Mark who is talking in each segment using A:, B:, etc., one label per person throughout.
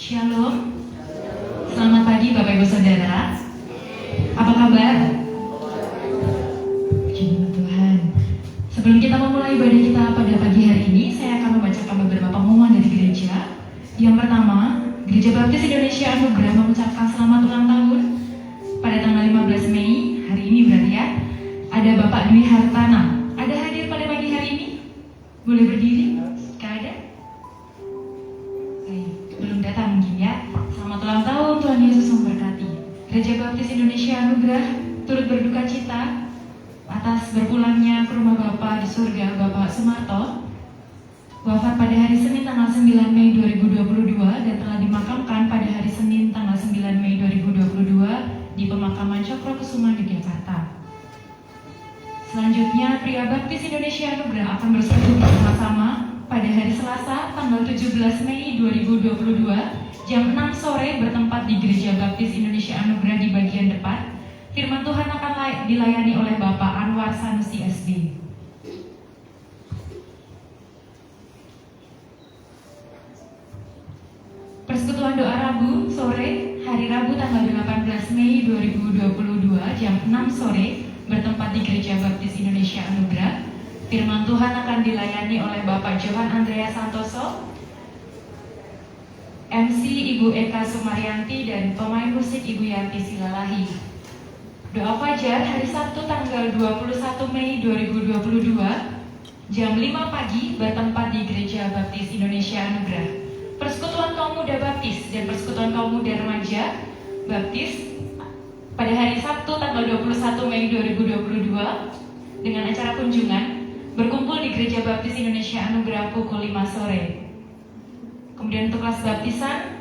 A: Shalom. Selamat pagi Bapak Ibu Saudara. Apa kabar? Puji Tuhan. Sebelum kita memulai ibadah kita pada pagi hari ini, saya akan membacakan beberapa pengumuman dari gereja. Yang pertama, Gereja Baptis Indonesia Anugerah mengucapkan selamat ulang tahun pada tanggal 15 Mei, hari ini berarti ya. Ada Bapak Dwi Hartana. Ada hadir pada pagi hari ini? Boleh berdiri? Jika ada? Belum datang mungkin ya. Selamat ulang tahun, Tuhan Yesus memberkati. Gereja Baptis Indonesia Anugerah turut berduka cita atas berpulangnya ke rumah Bapa di surga Bapak Sumarto, wafat pada hari Senin tanggal 9 Mei 2022 dan telah dimakamkan pada hari Senin tanggal 9 Mei 2022 di pemakaman Cokrokusuman, Yogyakarta. Selanjutnya, Pria Baptis Indonesia Anugerah akan bersatu bersama-sama pada hari Selasa tanggal 17 Mei 2022 jam 6 sore bertempat di Gereja Baptis Indonesia Anugerah di bagian depan. Firman Tuhan akan dilayani oleh Bapak Anwar Sanusi SD. Persekutuan doa Rabu sore hari Rabu tanggal 18 Mei 2022 jam 6 sore bertempat di Gereja Baptis Indonesia Anugerah. Firman Tuhan akan dilayani oleh Bapak Johan Andrea Santoso, MC Ibu Eka Sumaryanti, dan pemain musik Ibu Yanti Silalahi. Doa Fajar hari Sabtu tanggal 21 Mei 2022 jam 5 pagi bertempat di Gereja Baptis Indonesia Anugerah. Persekutuan Kaum Muda Baptis dan Persekutuan Kaum Muda Remaja Baptis pada hari Sabtu tanggal 21 Mei 2022 dengan acara kunjungan berkumpul di Gereja Baptis Indonesia Anugerah pukul 5 sore. Kemudian untuk kelas baptisan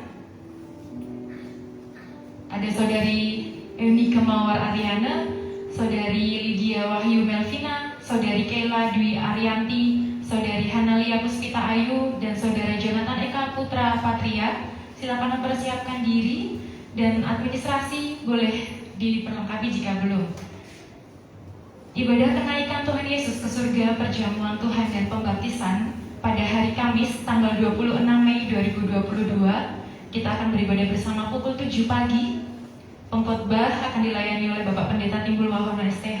A: ada Saudari Euni Kemawar Ariana, Saudari Lydia Wahyu Melvina, Saudari Kayla Dwi Arianti, Saudari Hanalia Puspita Ayu, dan Saudara Jonathan Eka Putra Patria. Silakan mempersiapkan diri dan administrasi boleh diperlengkapi jika belum. Ibadah kenaikan Tuhan Yesus ke surga, perjamuan Tuhan dan pembaptisan pada hari Kamis tanggal 26 Mei 2022 kita akan beribadah bersama pukul 7 pagi. Pengkhotbah akan dilayani oleh Bapak Pendeta Timbul Wahono STH,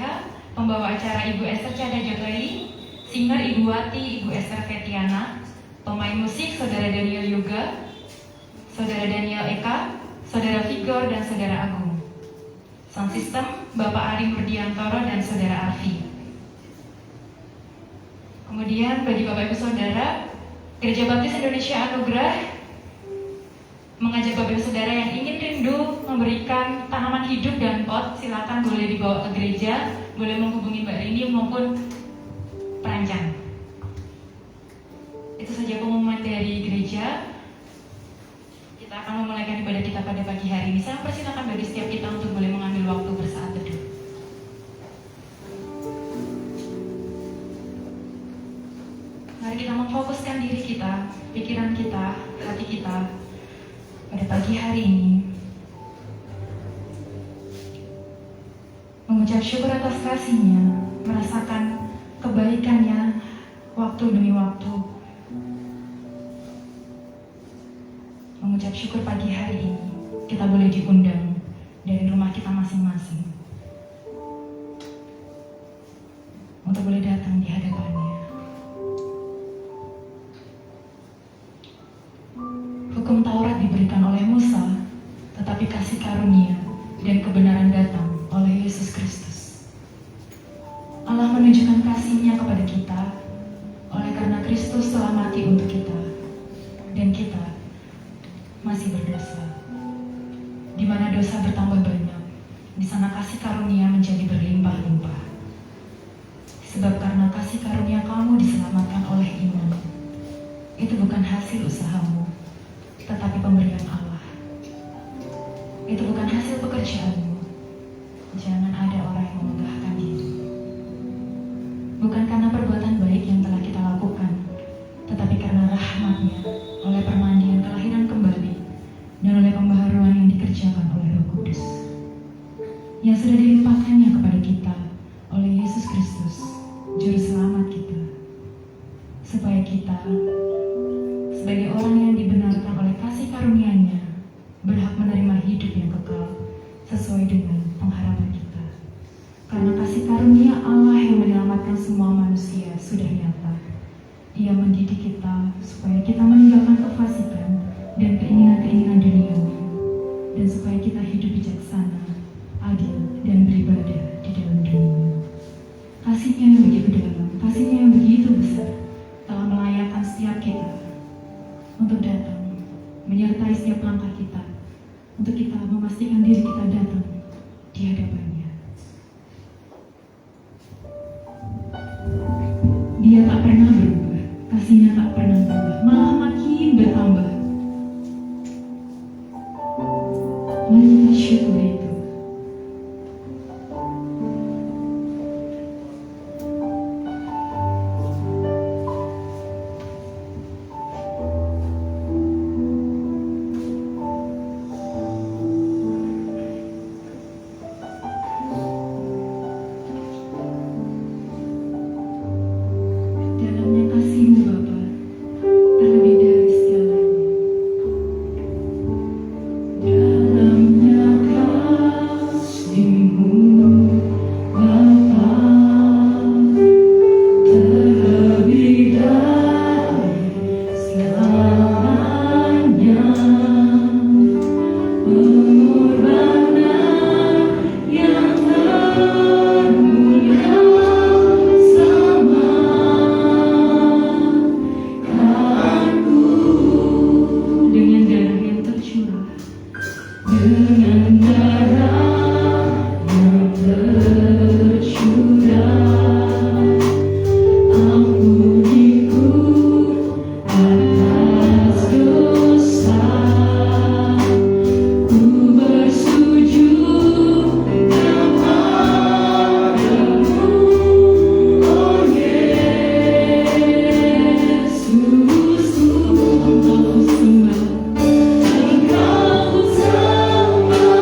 A: pembawa acara Ibu Esther Cada Jotoyi, singer Ibu Wati, Ibu Esther Fetiana, pemain musik Saudara Daniel Yoga, Saudara Daniel Eka, Saudara Vigor, dan Saudara Agung. Sound system Bapak Ari Murdiantoro dan Saudara Arfi. Kemudian bagi Bapak Ibu Saudara, Gereja Baptis Indonesia Anugerah mengajak Bapak Ibu Saudara yang ingin rindu memberikan tanaman hidup dan pot, silakan boleh dibawa ke gereja, boleh menghubungi Mbak Rini maupun perancang. Itu saja pengumuman dari gereja. Kita akan memulaikan ibadah kita pada pagi hari ini. Saya persilakan bagi setiap kita untuk boleh mengambil waktu bersaat teduh. Mari kita memfokuskan diri kita, pikiran kita, hati kita pada pagi hari ini. Mengucap syukur atas kasih-Nya, merasakan kebaikan-Nya waktu demi waktu. Mengucap syukur pagi hari ini kita boleh diundang dari rumah kita masing-masing untuk boleh datang di hadapan-Nya. Hukum Taurat diberikan oleh Musa, tetapi kasih karunia dan kebenaran datang oleh Yesus Kristus. Allah menunjukkan kasih-Nya kepada kita oleh karena Kristus telah mati untuk kita, dan kita masih berdosa. Di mana dosa bertambah banyak, di sana kasih karunia menjadi berlimpah-limpah. Sebab karena kasih karunia kamu diselamatkan oleh iman. Itu bukan hasil usahamu, tetapi pemberian Allah. Itu bukan hasil pekerjaanmu. Jangan ada orang yang memegahkan diri. Bukan karena perbuatan baik yang telah kita lakukan, tetapi karena rahmat-Nya oleh permandian kelahiran kembali dan oleh pembaharuan yang dikerjakan oleh Roh Kudus yang sudah dilimpahkannya kepada kita oleh Yesus Kristus, Juru Selamat kita, supaya kita sebagai orang yang dibenarkan oleh kasih karunia-Nya hidup yang kekal sesuai dengan pengharapan kita. Karena kasih karunia Allah yang menyelamatkan semua manusia sudah nyata. Dia mendidik kita supaya kita meninggalkan kefasikan dan keinginan-keinginan duniawi, dan supaya kita hidup bijaksana, adil, dan beribadah di dalam dunia. Kasih-Nya yang begitu dalam, kasih-Nya yang begitu besar, telah melayakkan setiap kita untuk datang, menyertai setiap langkah kita, untuk kita memastikan diri kita datang di hadapan-Nya. Dia tak pernah berubah, kasih-Nya tak pernah berubah, malah makin bertambah. Mari kita syukuri itu. Dalamnya kasih-Mu Bapa, terlebih dari segalanya. Dalamnya kasih-Mu Bapa, terlebih dari segalanya. Pengorbanan yang termulia dengan darah yang tercurah, dengan darah yang tercurah, ampuniku atas dosa. Ku bersujud kepadamu, oh Yesus, Engkau sembah, Engkau sembah.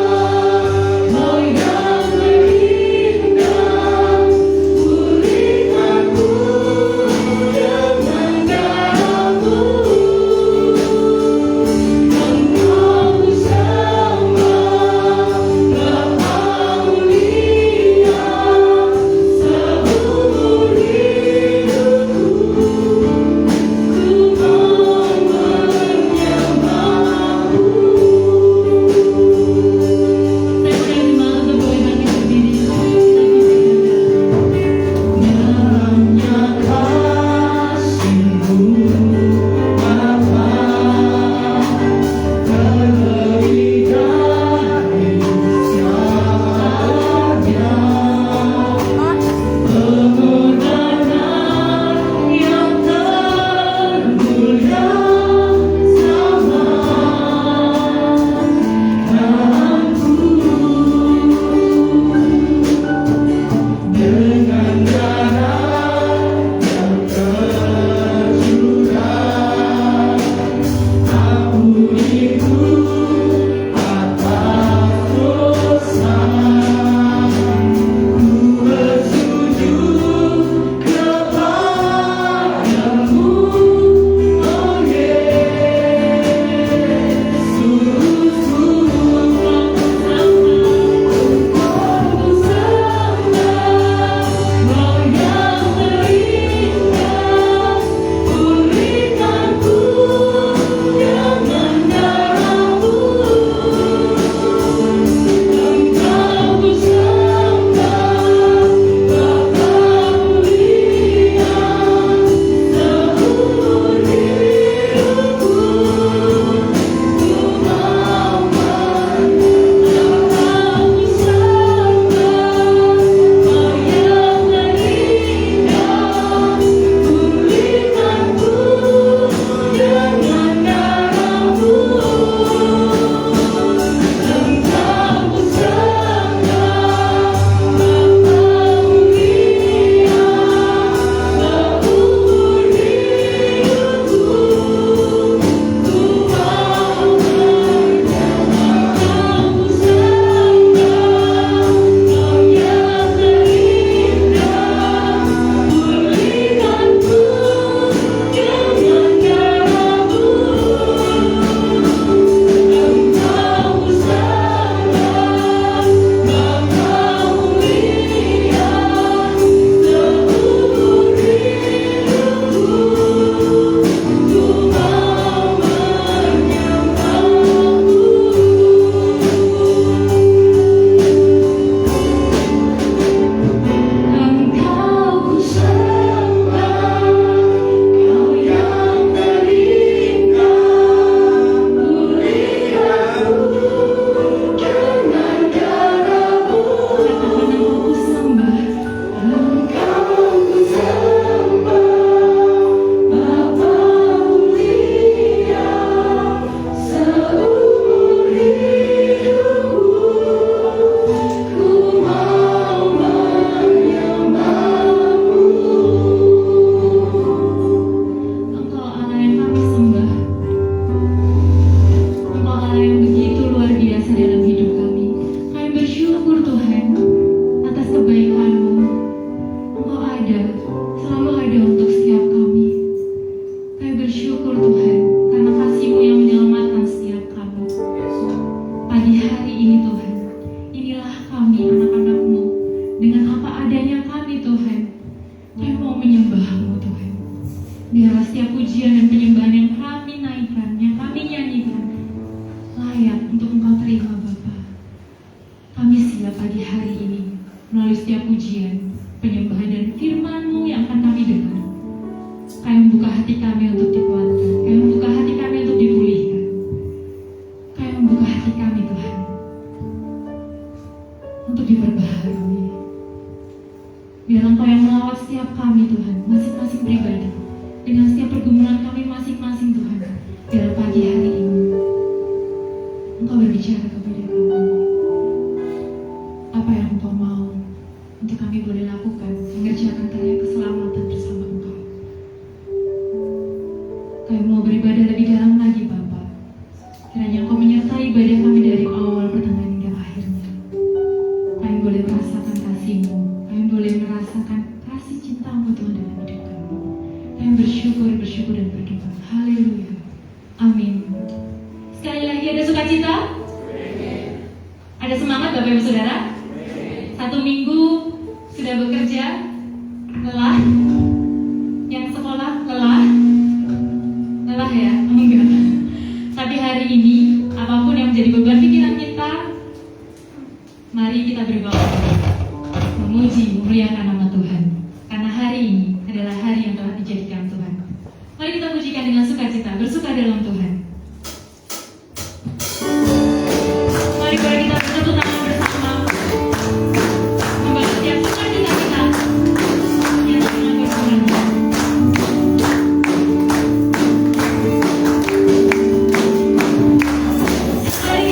A: Pagi hari ini Tuhan, inilah kami anak-anak-Mu. Dengan apa adanya kami Tuhan, kami mau menyembah-Mu Tuhan. Biarlah setiap pujian dan penyembahan yang kami naikkan, yang kami nyanyikan, layak untuk Engkau terima Bapa. Kami siap pagi hari ini melalui setiap pujian, penyembahan dan firman-Mu yang akan kami dengar. Kami membuka hati kami untuk dikuatkan, kami membuka hati kami untuk dipulihkan, kami membuka hati kami Tuhan untuk diperbaharui. Biar Engkau yang melawat setiap kami Tuhan, masing-masing pribadi, dengan setiap pergumulan kami masing-masing Tuhan. Biar pagi hari ini Engkau berbicara kepada kami. Apa yang Engkau mau untuk kami boleh lakukan, mengerjakan karya keselamatan bersama Engkau. Kami mau beribadah lebih dalam lagi Bapa. Kiranya Engkau menyertai ibadah kami dari awal, pertengahan hingga akhirnya. Kami boleh merasakan kasih-Mu, kami boleh merasakan kasih cinta-Mu Tuhan dalam hidup kami. Kami bersyukur dan berdoa. Haleluya. Amin. Sekali lagi ada sukacita? Ada semangat Bapak Ibu Saudara? Satu minggu sudah bekerja, lelah. Yang sekolah lelah ya? Enggak. Tapi hari ini apapun yang menjadi beban pikiran kita, mari kita berdoa, memuji, memuliakan nama Tuhan. Karena hari ini adalah hari yang telah dijadikan Tuhan. Mari kita pujikan dengan sukacita, bersuka dalam Tuhan. Mari kita bersatu tangan bersama, membalas setiap sukacita kita yang telah berkurang. Hari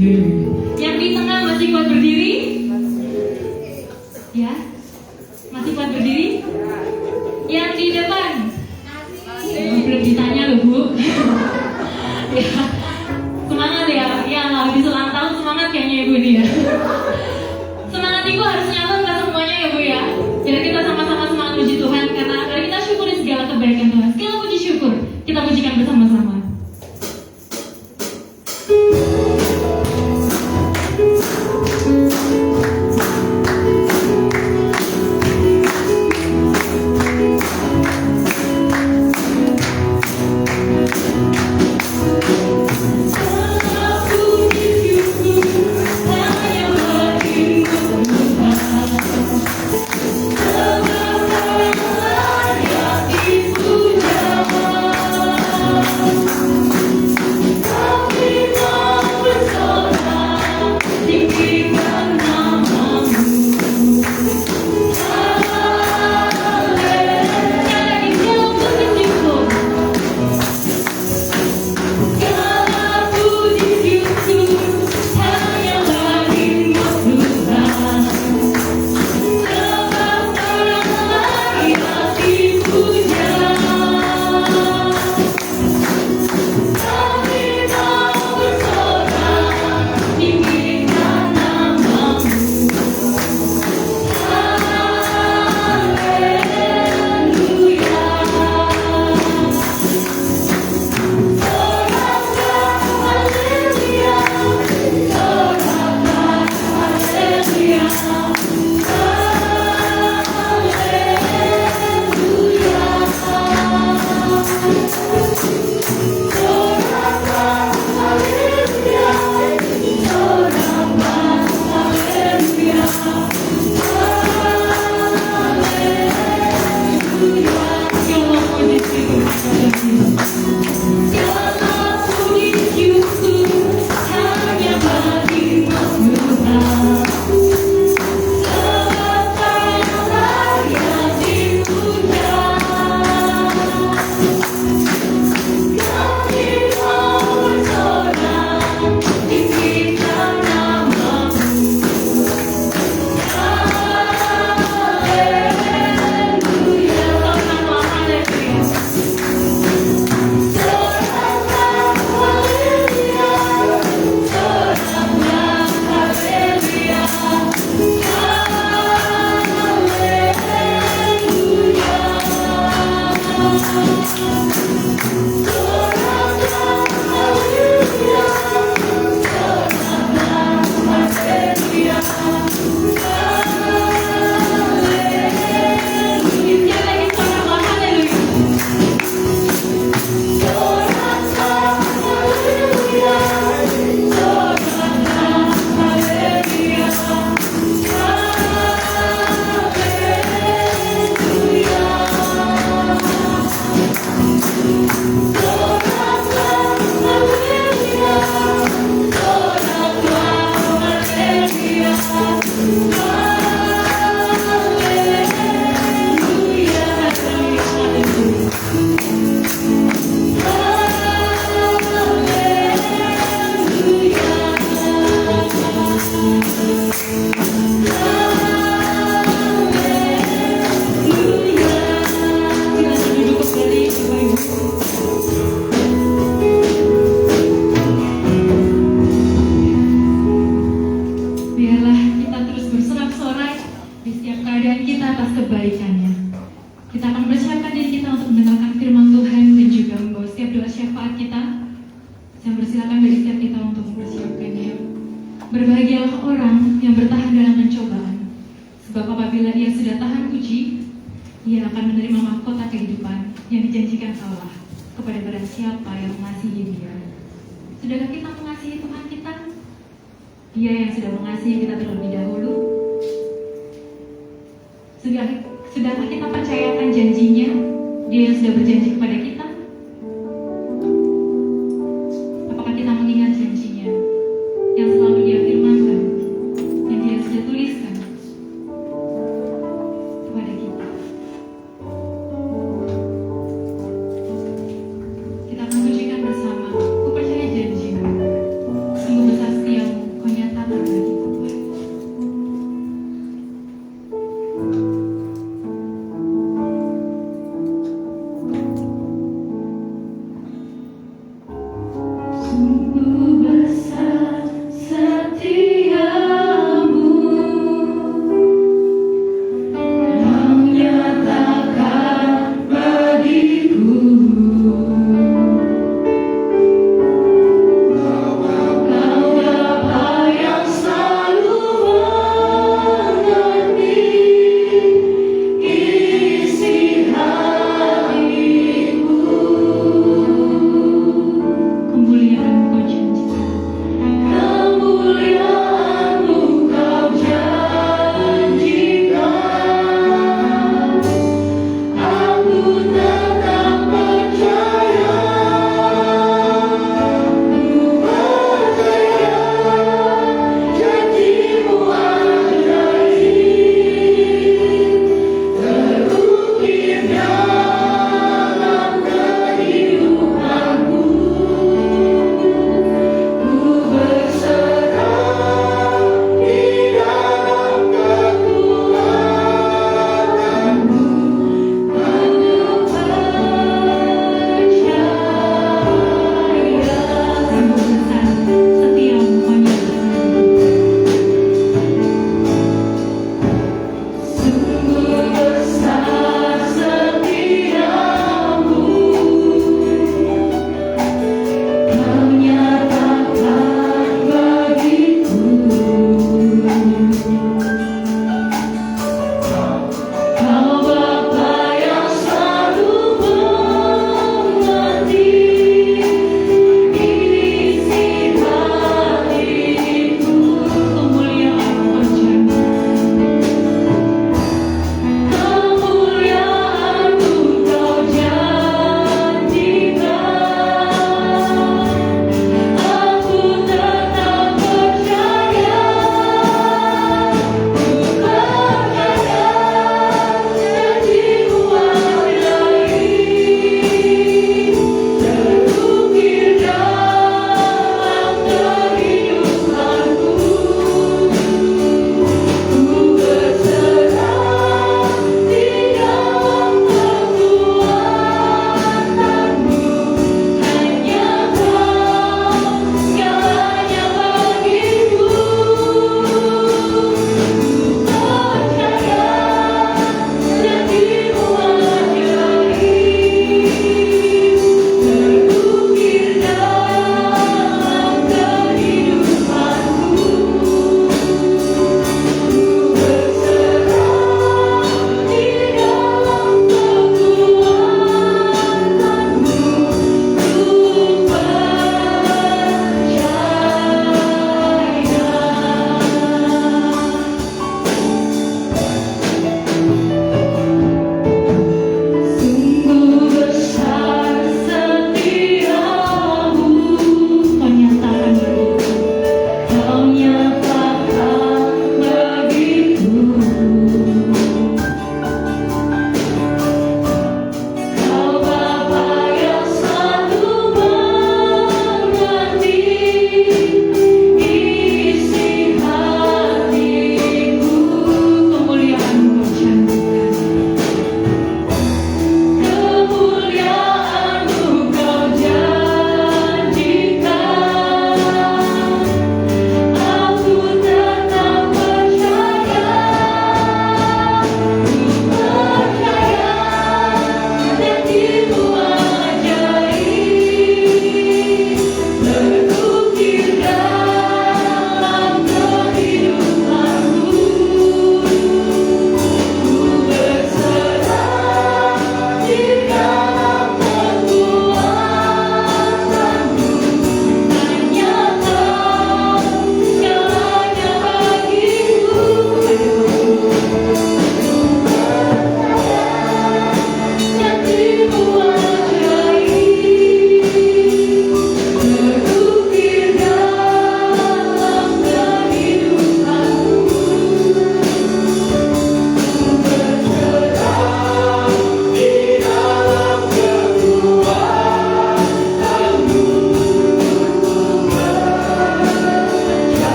A: Yang di tengah masih kuat berdiri? Ya, masih kuat berdiri? Yang di depan? Belum ditanya loh Bu. Ya, semangat ya, ya habis ulang tahun semangat kayaknya Ibu nih ya. Semangat itu harus nyala ke semuanya ya Bu ya. Jadi kita sama-sama semangat puji Tuhan karena dari kita syukuri segala kebaikan Tuhan. Segala puji syukur kita pujikan bersama-sama. Berbahagialah orang yang bertahan dalam pencobaan, sebab apabila ia sudah tahan uji, ia akan menerima mahkota kehidupan yang dijanjikan Allah kepada barang siapa yang mengasihi Dia. Sudahkah kita mengasihi Tuhan kita? Dia yang sudah mengasihi kita terlebih dahulu. Sudahkah kita percayakan janjinya? Dia yang sudah berjanji kepada kita. Apakah kita mengingat janjinya yang selalu Dia firmankan, yang Dia sudah tuliskan kepada kita? Kita akan pujikan bersama. Ku percaya janji-Mu, sungguh besar setiamu.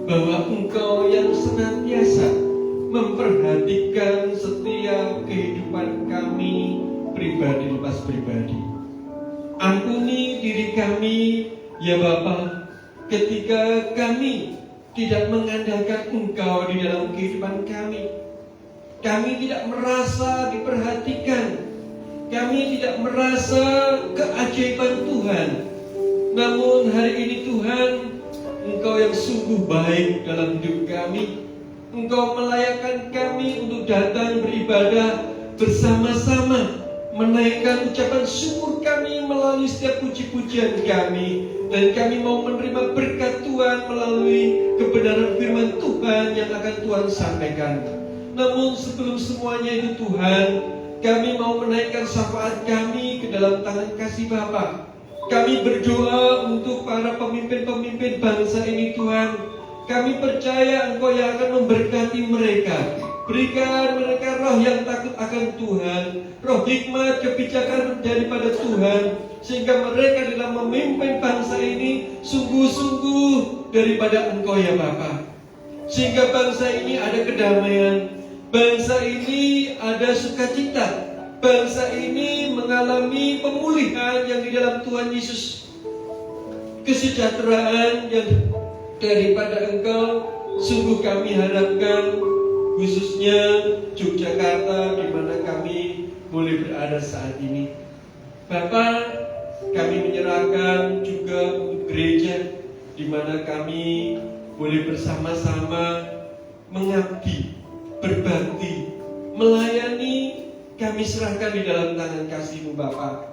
B: bahwa Engkau yang senantiasa memperhatikan setiap kehidupan kami pribadi lepas pribadi. Ampuni diri kami ya Bapa, ketika kami tidak mengandalkan Engkau di dalam kehidupan kami. Kami tidak merasa diperhatikan, kami tidak merasa keajaiban Tuhan. Namun hari ini Tuhan, Engkau yang sungguh baik dalam hidup kami. Engkau melayakkan kami untuk datang beribadah bersama-sama, menaikkan ucapan syukur kami melalui setiap puji-pujian kami. Dan kami mau menerima berkat Tuhan melalui kebenaran firman Tuhan yang akan Tuhan sampaikan. Namun sebelum semuanya itu Tuhan, kami mau menaikkan syafaat kami ke dalam tangan kasih Bapa. Kami berdoa untuk para pemimpin-pemimpin bangsa ini Tuhan. Kami percaya Engkau yang akan memberkati mereka. Berikan mereka roh yang takut akan Tuhan, roh hikmat, kebijakan daripada Tuhan, sehingga mereka dalam memimpin bangsa ini sungguh-sungguh daripada Engkau ya Bapa. Sehingga bangsa ini ada kedamaian, bangsa ini ada sukacita, bangsa ini mengalami pemulihan yang di dalam Tuhan Yesus, kesejahteraan yang daripada Engkau. Sungguh kami harapkan, khususnya Yogyakarta di mana kami boleh berada saat ini. Bapak, kami menyerahkan juga untuk gereja di mana kami boleh bersama-sama mengabdi, berbakti, melayani. Kami serahkan di dalam tangan kasih-Mu Bapa.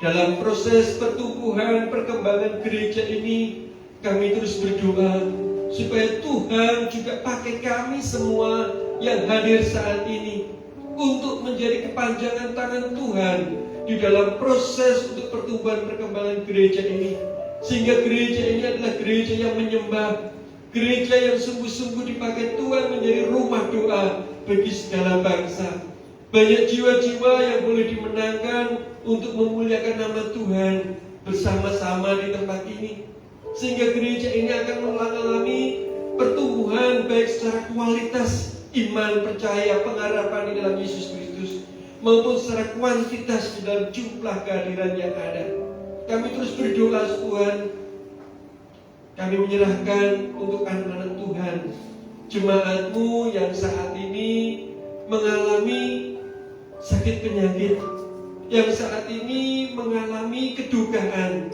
B: Dalam proses pertumbuhan, perkembangan gereja ini, kami terus berdoa supaya Tuhan juga pakai kami semua yang hadir saat ini untuk menjadi kepanjangan tangan Tuhan di dalam proses untuk pertumbuhan perkembangan gereja ini. Sehingga gereja ini adalah gereja yang menyembah, gereja yang sungguh-sungguh dipakai Tuhan menjadi rumah doa bagi segala bangsa. Banyak jiwa-jiwa yang boleh dimenangkan untuk memuliakan nama Tuhan bersama-sama di tempat ini. Sehingga gereja ini akan mengalami pertumbuhan baik secara kualitas iman, percaya, pengharapan di dalam Yesus Kristus, maupun secara kuantitas di dalam jumlah kehadiran yang ada. Kami terus berdoa Tuhan. Kami menyerahkan untuk anak-anak Tuhan, jemaat-Mu yang saat ini mengalami sakit penyakit, yang saat ini mengalami kedukaan,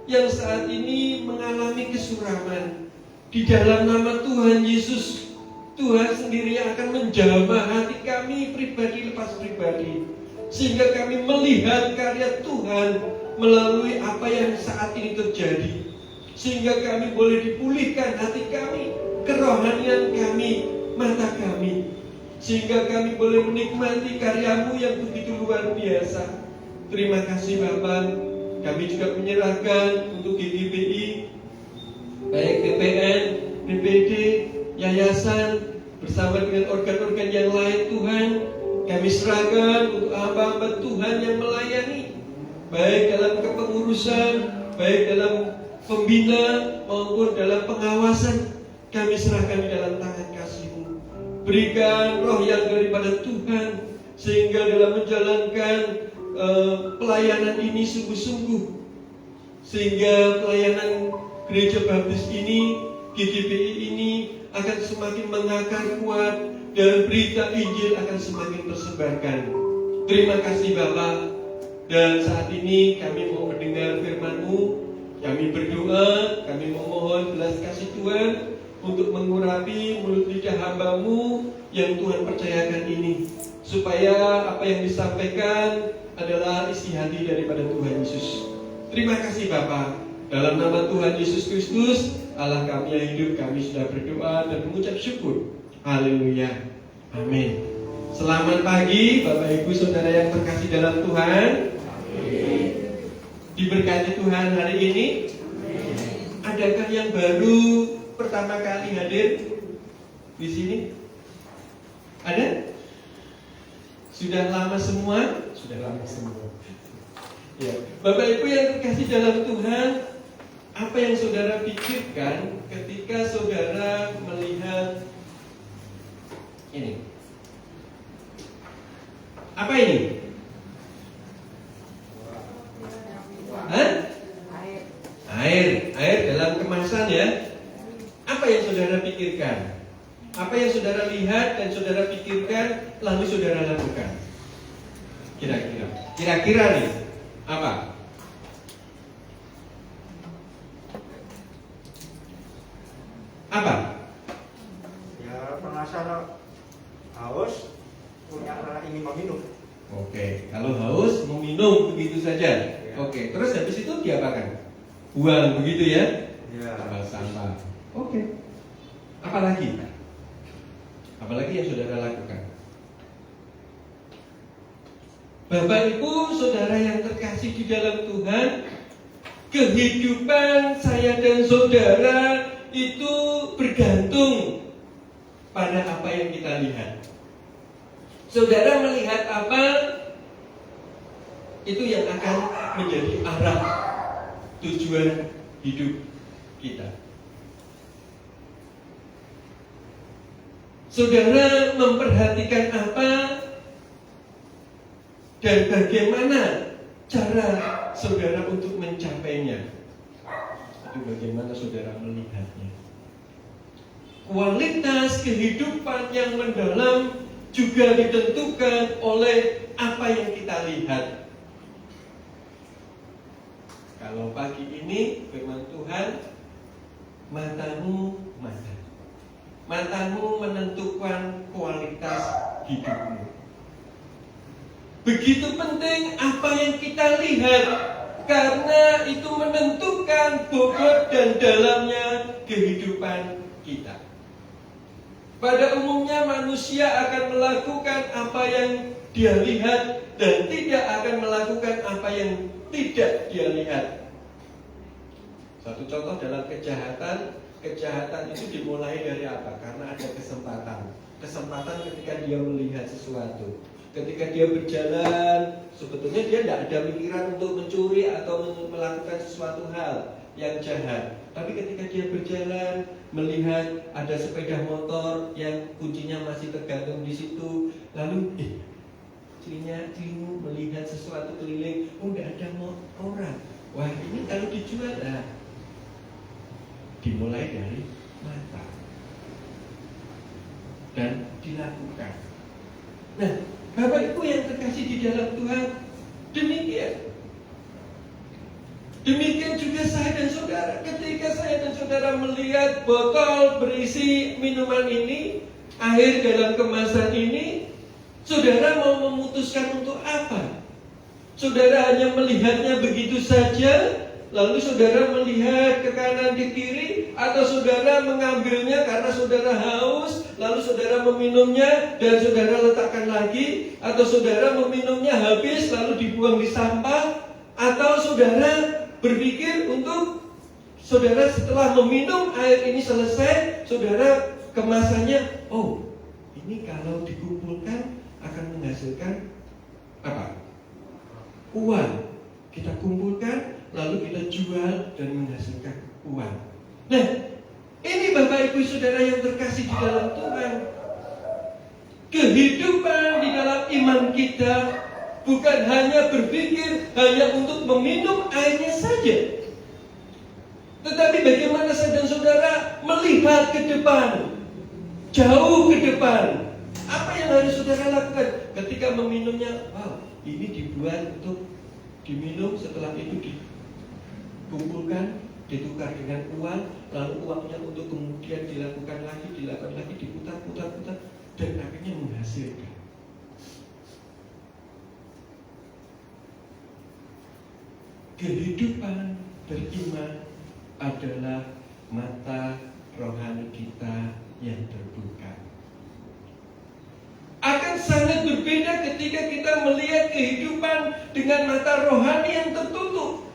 B: yang saat ini mengalami kesuraman. Di dalam nama Tuhan Yesus, Tuhan sendiri akan menjamah hati kami pribadi lepas pribadi, sehingga kami melihat karya Tuhan melalui apa yang saat ini terjadi, sehingga kami boleh dipulihkan hati kami, kerohanian kami, mata kami, sehingga kami boleh menikmati karya-Mu yang begitu luar biasa. Terima kasih Bapak. Kami juga menyerahkan untuk GGBI, baik BPN, BPD, yayasan, bersama dengan organ-organ yang lain Tuhan. Kami serahkan untuk hamba-hamba Tuhan yang melayani, baik dalam kepengurusan, baik dalam pembina maupun dalam pengawasan. Kami serahkan di dalam tangan kasih-Mu. Berikan roh yang daripada Tuhan, sehingga dalam menjalankan pelayanan ini sungguh-sungguh, sehingga pelayanan Gereja Baptis ini, GGBI ini akan semakin mengakar kuat dan berita Injil akan semakin tersebarkan. Terima kasih Bapak. Dan saat ini kami mau mendengar firman-Mu. Kami berdoa, kami memohon belas kasih Tuhan untuk mengurapi mulut lidah hamba-Mu yang Tuhan percayakan ini, supaya apa yang disampaikan adalah isi hati daripada Tuhan Yesus. Terima kasih Bapa. Dalam nama Tuhan Yesus Kristus, Allah kami yang hidup, kami sudah berdoa dan mengucap syukur. Haleluya. Amin. Selamat pagi Bapak Ibu Saudara yang terkasih dalam Tuhan. Amin. Diberkati Tuhan hari ini. Amin. Adakah yang baru pertama kali hadir di sini? Ada? Sudah lama semua? Sudah lama semua. Ya, Bapak Ibu yang terkasih dalam Tuhan, apa yang saudara pikirkan ketika saudara ini? Hah? Air dalam kemasan ya. Apa yang saudara pikirkan? Apa yang saudara lihat dan saudara pikirkan lalu saudara lakukan? Kira-kira nih apa? Apa?
C: Ya penasaran haus punya rasa ingin meminum.
B: Oke, kalau haus mau minum begitu saja. Oke, terus habis itu diapakan? Buang begitu ya?
C: Ya.
B: Sampah. Oke. Apalagi? Apalagi yang saudara lakukan? Bapak Ibu, saudara yang terkasih di dalam Tuhan, kehidupan saya dan saudara itu bergantung pada apa yang kita lihat. Saudara melihat apa, itu yang akan menjadi arah tujuan hidup kita. Saudara memperhatikan apa dan bagaimana cara saudara untuk mencapainya. Itu bagaimana saudara melihatnya. Kualitas kehidupan yang mendalam juga ditentukan oleh apa yang kita lihat. Kalau pagi ini firman Tuhan, matamu menentukan kualitas hidupmu. Begitu penting apa yang kita lihat, karena itu menentukan bobot dan dalamnya kehidupan kita. Pada umumnya manusia akan melakukan apa yang dia lihat dan tidak akan melakukan apa yang tidak dia lihat. Satu contoh dalam kejahatan itu dimulai dari apa? Karena ada kesempatan. Kesempatan ketika dia melihat sesuatu. Ketika dia berjalan, sebetulnya dia tidak ada pikiran untuk mencuri atau melakukan sesuatu hal yang jahat. Tapi ketika dia berjalan, melihat ada sepeda motor yang kuncinya masih tergantung di situ, lalu telinga melihat sesuatu keliling, tidak ada orang. Wah, ini kalau dijual, dimulai dari mata dan dilakukan. Nah, Bapak Ibu yang terkasih di dalam Tuhan, demikian juga saya dan saudara. Ketika saya dan saudara melihat botol berisi minuman ini, air dalam kemasan ini, saudara mau memutuskan untuk apa? Saudara hanya melihatnya begitu saja, lalu saudara melihat ke kanan ke kiri, atau saudara mengambilnya karena saudara haus, lalu saudara meminumnya dan saudara letakkan lagi, atau saudara meminumnya habis lalu dibuang di sampah, atau saudara berpikir untuk saudara setelah meminum air ini selesai, saudara kemasannya, oh ini kalau dikumpulkan akan menghasilkan apa? Uang. Kita kumpulkan lalu kita jual dan menghasilkan uang. Nah, ini Bapak Ibu Saudara yang terkasih di dalam Tuhan. Kehidupan di dalam iman kita bukan hanya berpikir hanya untuk meminum airnya saja, tetapi bagaimana saya dan saudara melihat ke depan, jauh ke depan. Apa yang harus saudara lakukan ketika meminumnya? Wow, ini dibuat untuk diminum, setelah itu dikumpulkan, ditukar dengan uang, lalu uangnya untuk kemudian dilakukan lagi, diputar, dan akhirnya menghasilkan. Kehidupan beriman adalah mata rohani kita yang terbuka. Akan sangat berbeda ketika kita melihat kehidupan dengan mata rohani yang tertutup,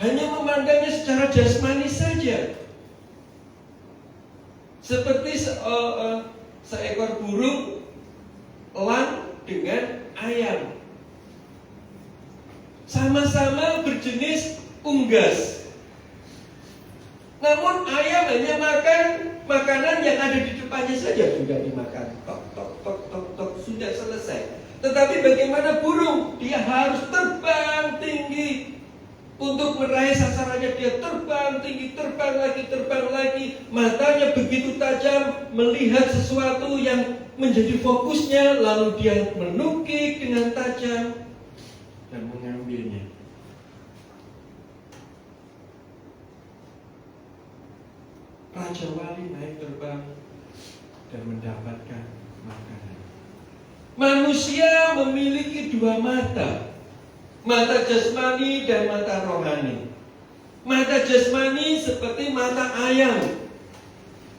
B: hanya memandangnya secara jasmani saja. Seperti seekor burung elang dengan ayam, sama-sama berjenis unggas. Namun ayam hanya makan makanan yang ada di depannya saja, sudah dimakan, tok, sudah selesai. Tetapi bagaimana burung? Dia harus terbang tinggi untuk meraih sasarannya. Dia terbang tinggi, terbang lagi. Matanya begitu tajam, melihat sesuatu yang menjadi fokusnya, lalu dia menukik dengan tajam dan mengambilnya. Raja Wali naik terbang dan mendapatkan makanan. Manusia memiliki dua mata, mata jasmani dan mata rohani. Mata jasmani seperti mata ayam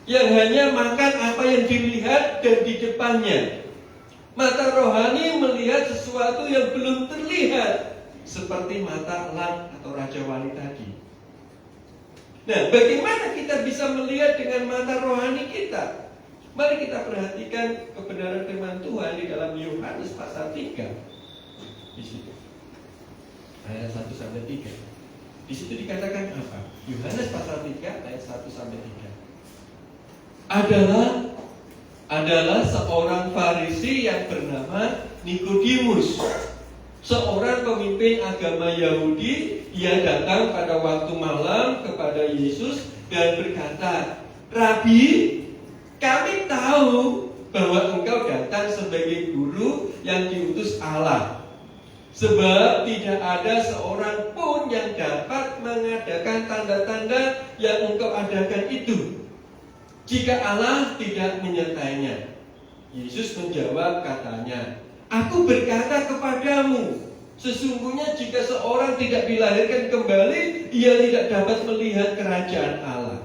B: yang hanya makan apa yang dilihat dan di depannya. Mata rohani melihat sesuatu yang belum terlihat, seperti mata elang atau Raja Wali tadi. Nah, bagaimana kita bisa melihat dengan mata rohani kita? Mari kita perhatikan kebenaran firman Tuhan di dalam Yohanes pasal 3. Di situ. Ayat 1 sampai 3. Di situ dikatakan apa? Yohanes pasal 3 ayat 1 sampai 3. Adalah seorang Farisi yang bernama Nikodemus, seorang pemimpin agama Yahudi. Ia datang pada waktu malam kepada Yesus dan berkata, "Rabi, kami tahu bahwa engkau datang sebagai guru yang diutus Allah. Sebab tidak ada seorang pun yang dapat mengadakan tanda-tanda yang engkau adakan itu, jika Allah tidak menyertainya." Yesus menjawab katanya, "Aku berkata kepadamu, sesungguhnya jika seorang tidak dilahirkan kembali, ia tidak dapat melihat kerajaan Allah."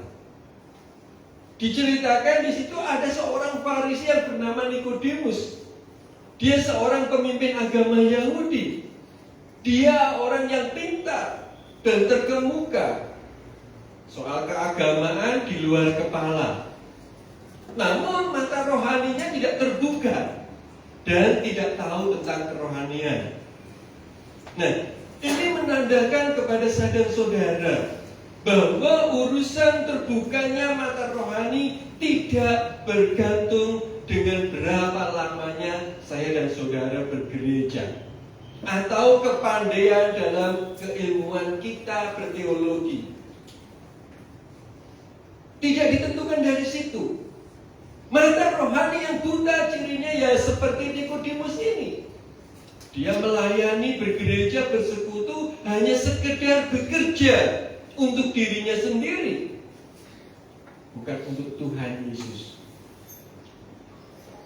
B: Diceritakan di situ ada seorang Farisi yang bernama Nikodemus. Dia seorang pemimpin agama Yahudi. Dia orang yang pintar dan terkemuka soal keagamaan di luar kepala. Namun mata rohaninya tidak terbuka dan tidak tahu tentang kerohanian. Nah, ini menandakan kepada saya dan saudara bahwa urusan terbukanya mata rohani tidak bergantung dengan berapa lamanya saya dan saudara bergereja atau kepandaian dalam keilmuan kita berteologi. Tidak ditentukan dari situ. Mata rohani yang buta cirinya ya seperti Nikodemus ini. Dia melayani, bergereja, bersekutu hanya sekedar bekerja untuk dirinya sendiri, bukan untuk Tuhan Yesus.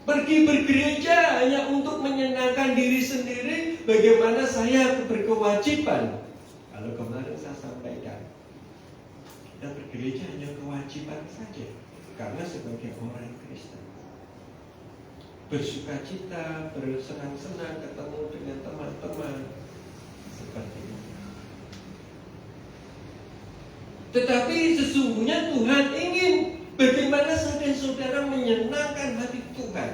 B: Pergi bergereja hanya untuk menyenangkan diri sendiri. Bagaimana saya berkewajiban? Kalau kemarin saya sampaikan, kita bergereja hanya kewajiban saja, karena sebagai orang Kristen bersukacita, bersenang-senang, ketemu dengan teman-teman seperti itu. Tetapi sesungguhnya Tuhan ingin bagaimana saudara-saudara menyenangkan hati Tuhan,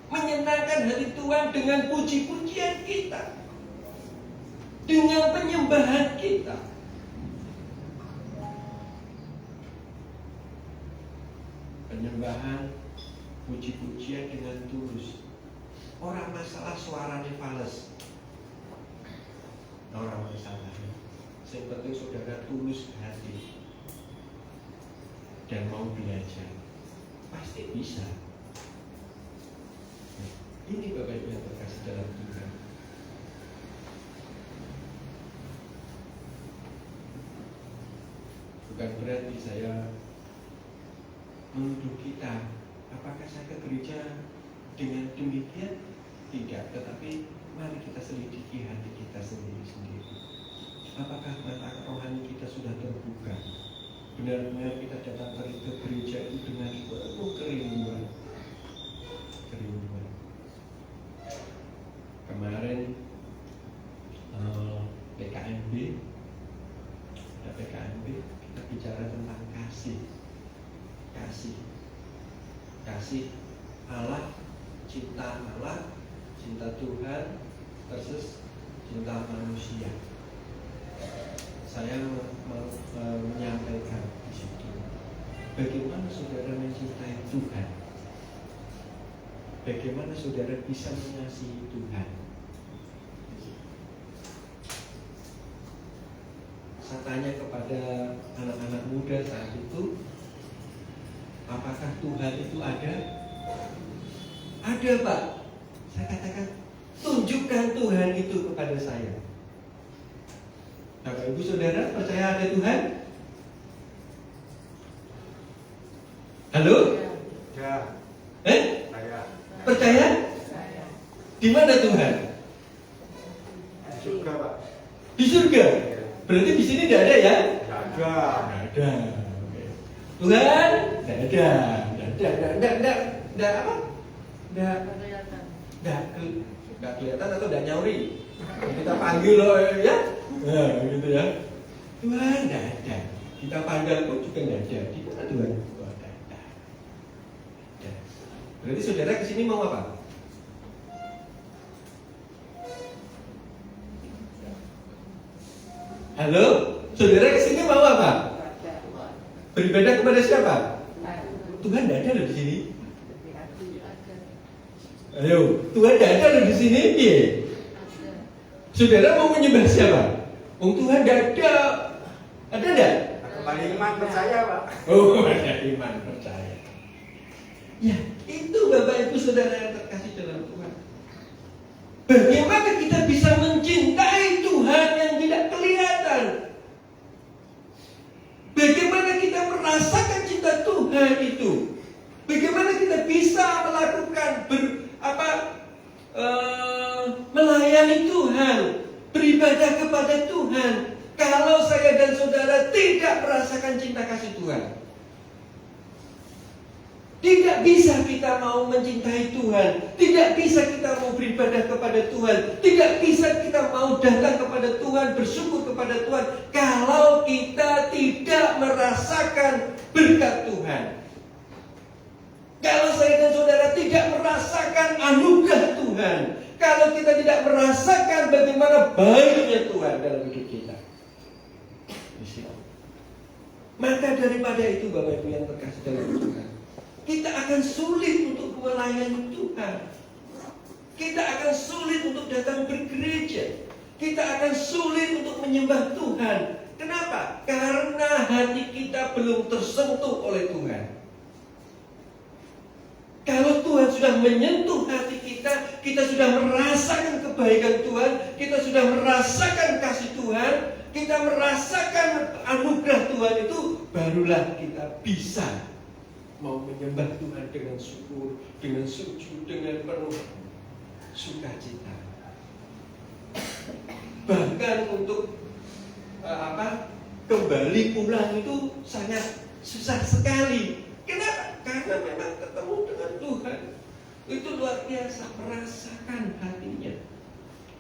B: menyenangkan hati Tuhan dengan puji-pujian kita, dengan penyembahan kita. Penyembahan, puji-pujian dengan tulus. Orang masalah suaranya fales, orang masalah. Yang penting saudara tulus hati dan mau belajar, pasti bisa. Ini Bapak Ibu yang terkasih dalam Tuhan. Bukan berarti saya menuduh kita, apakah saya ke gereja dengan demikian? Tidak, tetapi mari kita selidiki hati kita sendiri-sendiri. Apakah mata rohani kita sudah terbuka? Benar-benar kita datang ke gereja itu dengan penuh kerinduan. Kemarin PKMB, ada PKMB, kita bicara tentang kasih. Kasih Allah, cinta Allah, cinta Tuhan versus cinta manusia. Saya menyampaikan di situ bagaimana saudara mencintai Tuhan, bagaimana saudara bisa mengasihi Tuhan. Saya tanya kepada anak-anak muda saat itu, apakah Tuhan itu ada? Ada, Pak. Saya katakan, tunjukkan Tuhan itu kepada saya. Bapak Ibu Saudara percaya ada Tuhan? Halo?
C: Ya, saya
B: Percaya? Di mana Tuhan?
C: juga Pak.
B: Di surga. Berarti di sini tidak ada ya?
C: Tidak ada.
B: Tidak ada. Oke. Tuhan? Tidak ada. Tidak apa? Tidak kelihatan atau tidak nyauri. Kita panggil loh ya. Nah, gitu ya. Tuhan tidak ada. Kita panggil pun juga tidak ada. Di mana Tuhan? Oh, tidak ada. Ya. Berarti saudara kesini mau apa? Halo? Saudara kesini mau apa? Beribadah kepada siapa? Tuhan tidak ada loh di sini. Ayo, Tuhan tidak ada loh di sini. Iya. Saudara mau menyembah siapa? Tuhan tidak ada. Ada tidak?
C: Kembali iman percaya Pak.
B: Oh, ada iman percaya. Ya, itu Bapak Ibu Saudara yang terkasih dalam Tuhan. Bagaimana kita bisa mencintai Tuhan yang tidak kelihatan? Bagaimana kita merasakan cinta Tuhan itu? Bagaimana kita bisa melakukan melayani Tuhan, beribadah kepada Tuhan, kalau saya dan saudara tidak merasakan cinta kasih Tuhan? Tidak bisa kita mau mencintai Tuhan, tidak bisa kita mau beribadah kepada Tuhan, tidak bisa kita mau datang kepada Tuhan, bersyukur kepada Tuhan, kalau kita tidak merasakan berkat Tuhan. Kalau saya dan saudara tidak merasakan anugerah Tuhan, kalau kita tidak merasakan bagaimana baiknya Tuhan dalam hidup kita, maka daripada itu Bapak Ibu yang terkasih dalam Tuhan, kita akan sulit untuk melayani Tuhan. Kita akan sulit untuk datang bergereja. Kita akan sulit untuk menyembah Tuhan. Kenapa? Karena hati kita belum tersentuh oleh Tuhan. Kalau Tuhan sudah menyentuh hati kita, kita sudah merasakan kebaikan Tuhan, kita sudah merasakan kasih Tuhan, kita merasakan anugerah Tuhan itu, barulah kita bisa mau menyembah Tuhan dengan syukur, dengan sujud, dengan penuh sukacita. Bahkan untuk kembali pulang itu sangat susah sekali. Kenapa? Karena memang ketemu dengan Tuhan itu luar biasa, merasakan hatinya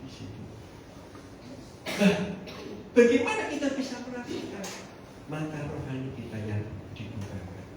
B: di situ. Nah, bagaimana kita bisa merasakan? Mata rohani kita yang dibukakan.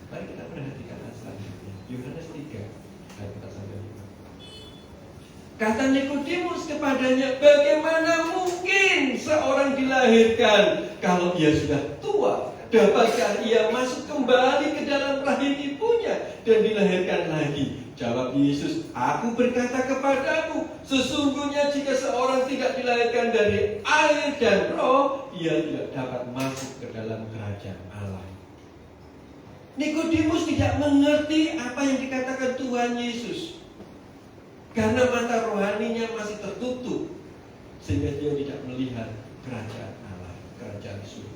B: Mari kita perhatikan ayat selanjutnya. Yohanes 3 ayat 4-5. Kata Nikodemus kepadanya, bagaimana mungkin seorang dilahirkan kalau ia sudah tua? Dapatkah ia masuk kembali ke dalam rahim ibunya dan dilahirkan lagi? Jawab Yesus, aku berkata kepadamu, sesungguhnya jika seorang tidak dilahirkan dari air dan roh, ia tidak dapat masuk ke dalam kerajaan Allah. Nikodemus tidak mengerti apa yang dikatakan Tuhan Yesus, karena mata rohaninya masih tertutup, sehingga dia tidak melihat kerajaan Allah, kerajaan surga.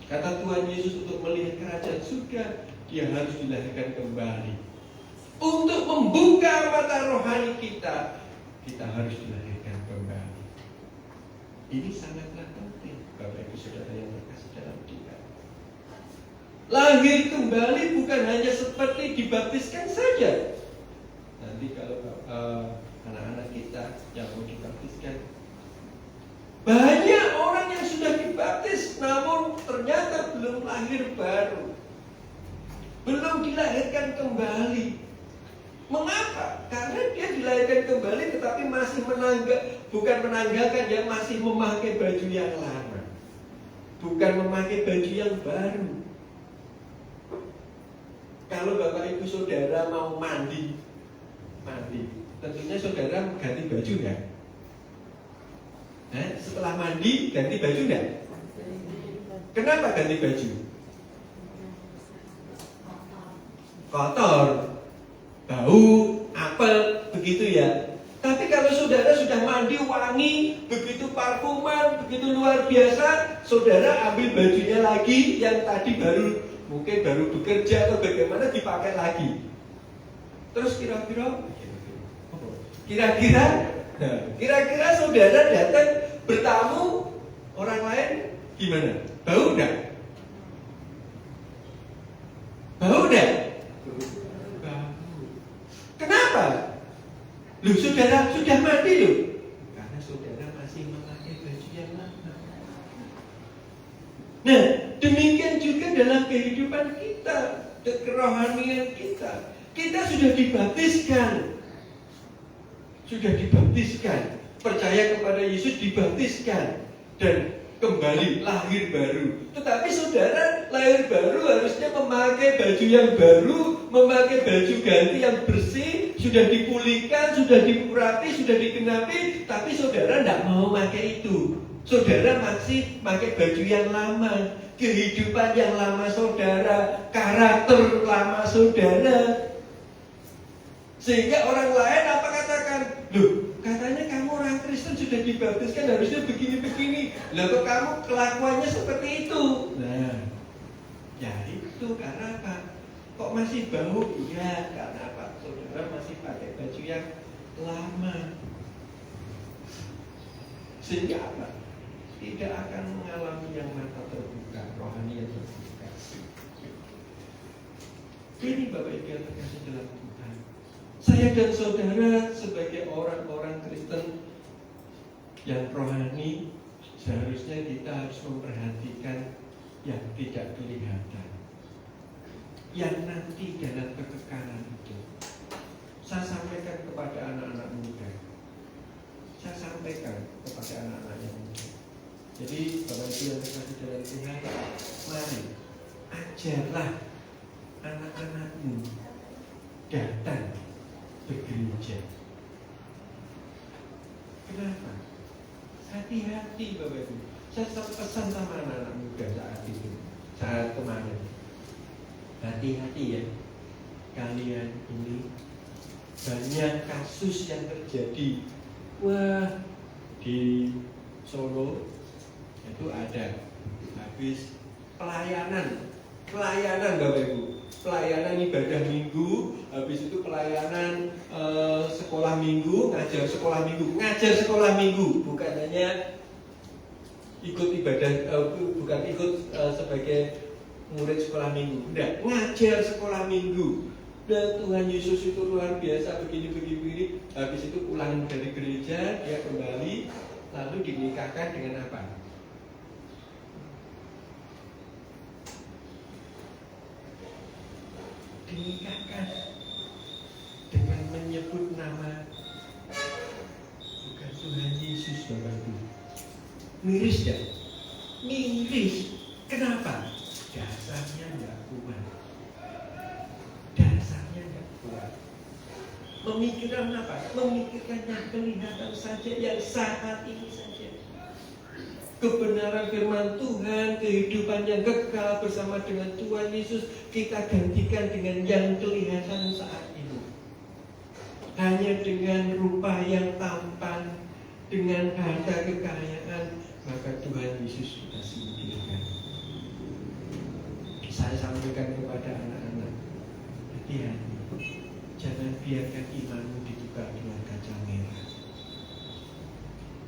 B: Kata Tuhan Yesus, untuk melihat kerajaan surga, dia harus dilahirkan kembali. Untuk membuka mata rohani kita, kita harus dilahirkan kembali. Ini sangatlah penting, Bapak Ibu Saudara yang terkasih dalam Tuhan. Lahir kembali bukan hanya seperti dibaptiskan saja. Nanti kalau anak-anak kita yang mau dibaptiskan, banyak orang yang sudah dibaptis namun ternyata belum lahir baru, belum dilahirkan kembali. Mengapa? Karena dia dilahirkan kembali tetapi masih bukan menanggalkan, dia masih memakai baju yang lama, bukan memakai baju yang baru. Kalau Bapak Ibu Saudara mau mandi, tentunya saudara ganti baju nggak? Setelah mandi ganti baju nggak? Kenapa ganti baju? Kotor, bau, apel, begitu ya. Tapi kalau saudara sudah mandi wangi, begitu parfuman, begitu luar biasa, saudara ambil bajunya lagi yang tadi mungkin baru bekerja atau bagaimana, dipakai lagi. Terus kira-kira saudara datang bertamu orang lain gimana? Bau enggak? Bau enggak? Bau. Kenapa? Loh, saudara sudah mandi loh. Karena saudara masih memakai baju yang lama. Nah, demikian juga dalam kehidupan kita, kerohanian kita. Kita sudah dibaptiskan. Percaya kepada Yesus, dibaptiskan dan kembali lahir baru. Tetapi saudara lahir baru harusnya memakai baju yang baru, memakai baju ganti yang bersih, sudah dipulihkan, sudah diurapi, sudah digenapi. Tapi saudara tidak mau pakai itu. Saudara masih pakai baju yang lama, kehidupan yang lama saudara, karakter lama saudara. Sehingga orang lain apa katakan? Loh, katanya kamu orang Kristen sudah dibaptiskan harusnya begini-begini. Lah kok kamu kelakuannya seperti itu? Nah, ya itu karena apa? Kok masih bau? Iya, karena apa? Saudara masih pakai baju yang lama. Sehingga apa? Tidak akan mengalami yang mata terbuka, rohani yang terbuka. Ini Bapak Ibu yang terkasih dalam Tuhan, saya dan saudara sebagai orang-orang Kristen yang rohani, seharusnya kita harus memperhatikan yang tidak kelihatan, yang nanti dalam kekekalan itu. Saya sampaikan kepada anak-anak muda, saya sampaikan kepada anak-anak yang muda. Jadi Bapak Ibu yang terkasih dalam Tuhan, mari ajarlah anak-anakmu datang bergereja. Kenapa? Hati-hati Bapak Ibu. Saya pesan sama anak-anak muda saat kemarin. Hati-hati ya. Kalian ini banyak kasus yang terjadi. Wah, di Solo itu ada habis pelayanan Bapak Ibu, pelayanan ibadah minggu, habis itu pelayanan sekolah minggu, ngajar sekolah minggu, bukan hanya ikut ibadah, bukan ikut sebagai murid sekolah minggu, enggak, ngajar sekolah minggu. Dan Tuhan Yesus itu luar biasa, begini. Habis itu pulang dari gereja, dia kembali, lalu dinikahkan dengan apa? Dinikahkan dengan menyebut nama bukan Tuhan Yesus, Bapak Ibu. Miris ya? Miris. Kenapa? Dasarnya enggak kuat. Memikirkan apa? Memikirkan yang kelihatan saja, yang saat ini saja. Kebenaran firman Tuhan, kehidupan yang kekal bersama dengan Tuhan Yesus, kita gantikan dengan yang kelihatan saat ini. Hanya dengan rupa yang tampan, dengan harta kekayaan, maka Tuhan Yesus kita singkirkan. Saya sampaikan kepada anak-anak, hati-hati. Jangan biarkan imanmu ditukar dengan kaca merah.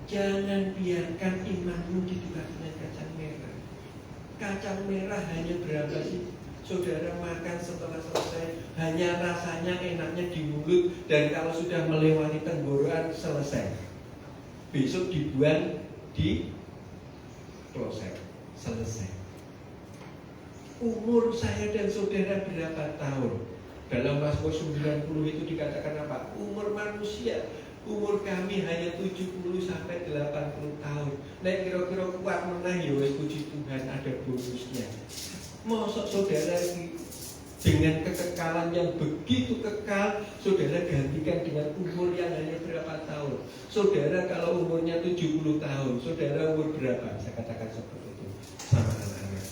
B: Jangan biarkan imanmu ditukar dengan kacang merah. Kacang merah hanya berapa sih? Saudara makan setelah selesai, hanya rasanya enaknya di mulut, dan kalau sudah melewati tenggorokan selesai. Besok dibuang di kloset, selesai. Umur saya dan saudara berapa tahun? Dalam Mazmur 90 itu dikatakan apa? Umur manusia, umur kami hanya 70 sampai 80 tahun. Nah, kira-kira kuat menang ya wis, puji Tuhan ada bonusnya. Mosok saudara Dengan kekekalan yang begitu kekal, saudara gantikan dengan umur yang hanya berapa tahun. Saudara kalau umurnya 70 tahun, saudara umur berapa? Saya katakan seperti itu sama anak-anak.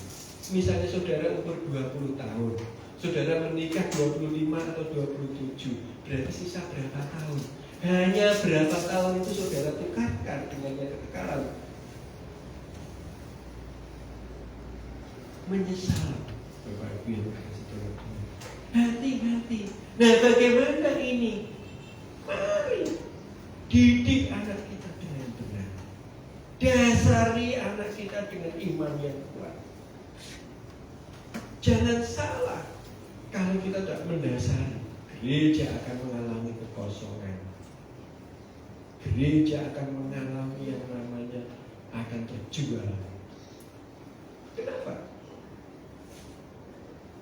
B: Misalnya saudara umur 20 tahun, saudara menikah 25 atau 27, berarti sisa berapa tahun? Hanya berapa tahun itu saudara tukarkan dengan yang kekekalan. Menyesal, Bapak Ibu, hati-hati. Nah, bagaimana ini? Mari didik anak kita dengan benar. Dasari anak kita dengan iman yang kuat. Jangan salah kalau kita tidak mendasari. Gereja akan mengalami kekosongan. Gereja akan mengalami yang namanya akan terjual. Kenapa?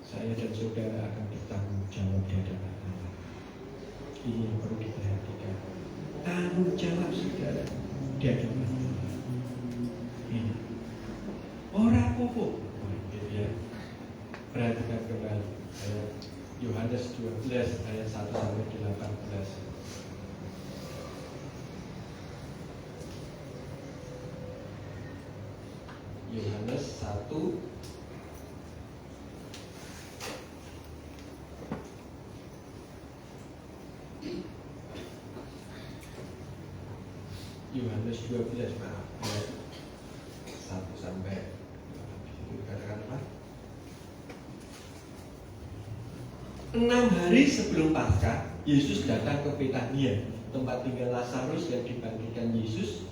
B: Saya dan saudara akan bertanggung jawab di hadapan Allah. Ini yang perlu diperhatikan. Tanggung jawab saudara di hadapan Allah. Ini orang pupuk. Ya. Perhatikan kembali ayat Yohanes 12 ayat 1 sampai 18. Yohanes 1 Yohanes 12 maaf ayat 1 sampai dikatakan apa? 6 hari sebelum Paskah, Yesus datang ke Betania, tempat tinggal Lazarus yang dibangkitkan Yesus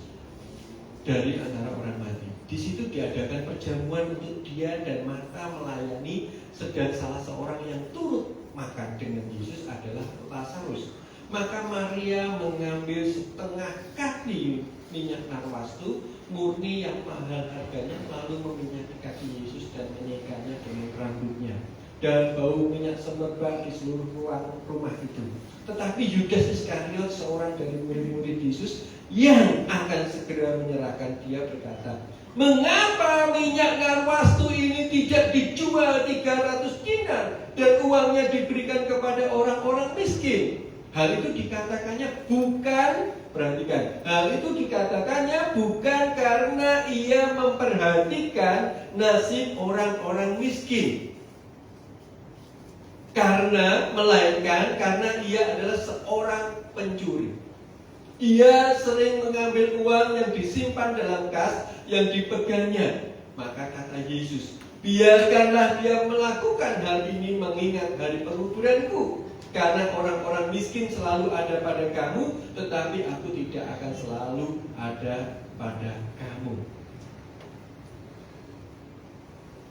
B: dari antara orang mati. Di situ diadakan perjamuan untuk dia dan Marta melayani, sedang salah seorang yang turut makan dengan Yesus adalah Lazarus. Maka Maria mengambil setengah kadi minyak narwastu murni yang mahal harganya, lalu meminyaki kaki Yesus dan menyekanya dengan rambutnya. Dan bau minyak semerbak di seluruh ruang rumah itu. Tetapi Yudas Iskariot, seorang dari murid-murid Yesus yang akan segera menyerahkan dia, berkata, "Mengapa minyak narwastu ini tidak dijual 300 dinar dan uangnya diberikan kepada orang-orang miskin?" Hal itu dikatakannya bukan, perhatikan, hal itu dikatakannya bukan karena ia memperhatikan nasib orang-orang miskin, melainkan karena ia adalah seorang pencuri. Ia sering mengambil uang yang disimpan dalam kas yang dipegangnya. Maka kata Yesus, "Biarkanlah dia melakukan hal ini mengingat hari penguburanku. Karena orang-orang miskin selalu ada pada kamu, tetapi aku tidak akan selalu ada pada kamu."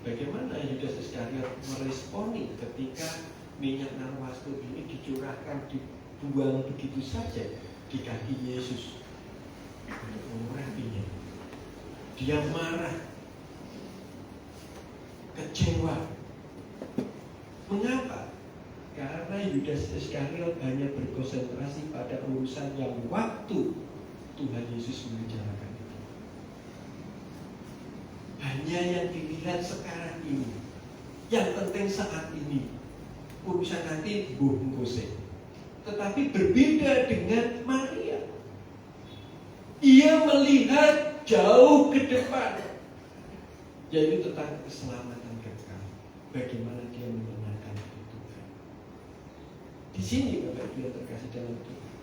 B: Bagaimana Yudas Iskariot meresponi ketika minyak narwastu ini dicurahkan, dibuang begitu saja di kaki Yesus untuk mengurapinya? Dia marah, kecewa. Mengapa? Karena Yudas Iskariot hanya berkonsentrasi pada urusan yang waktu Tuhan Yesus mengerjakan itu. Hanya yang dilihat sekarang ini, yang penting saat ini. Urusan nanti ngose. Tetapi berbeda dengan Maria. Ia melihat jauh ke depan, yaitu tentang keselamatan kekal. Bagaimana dia menyenangkan Tuhan. Di sini Bapak Ibu terkasih dalam Tuhan,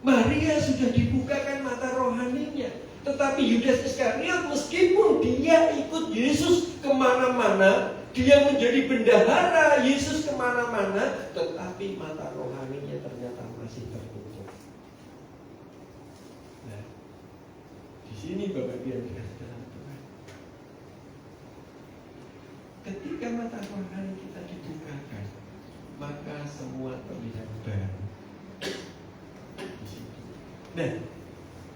B: Maria sudah dibukakan mata rohaninya. Tetapi Yudas Iskariot, meskipun dia ikut Yesus kemana-mana, dia menjadi bendahara Yesus kemana-mana, tetapi mata rohaninya ternyata masih tertutup. Nah, di sini Bapak Ibu yang terkasih dalam Tuhan, ketika mata rohani kita dibukakan, maka semua terlihat baru. Di situ. Nah,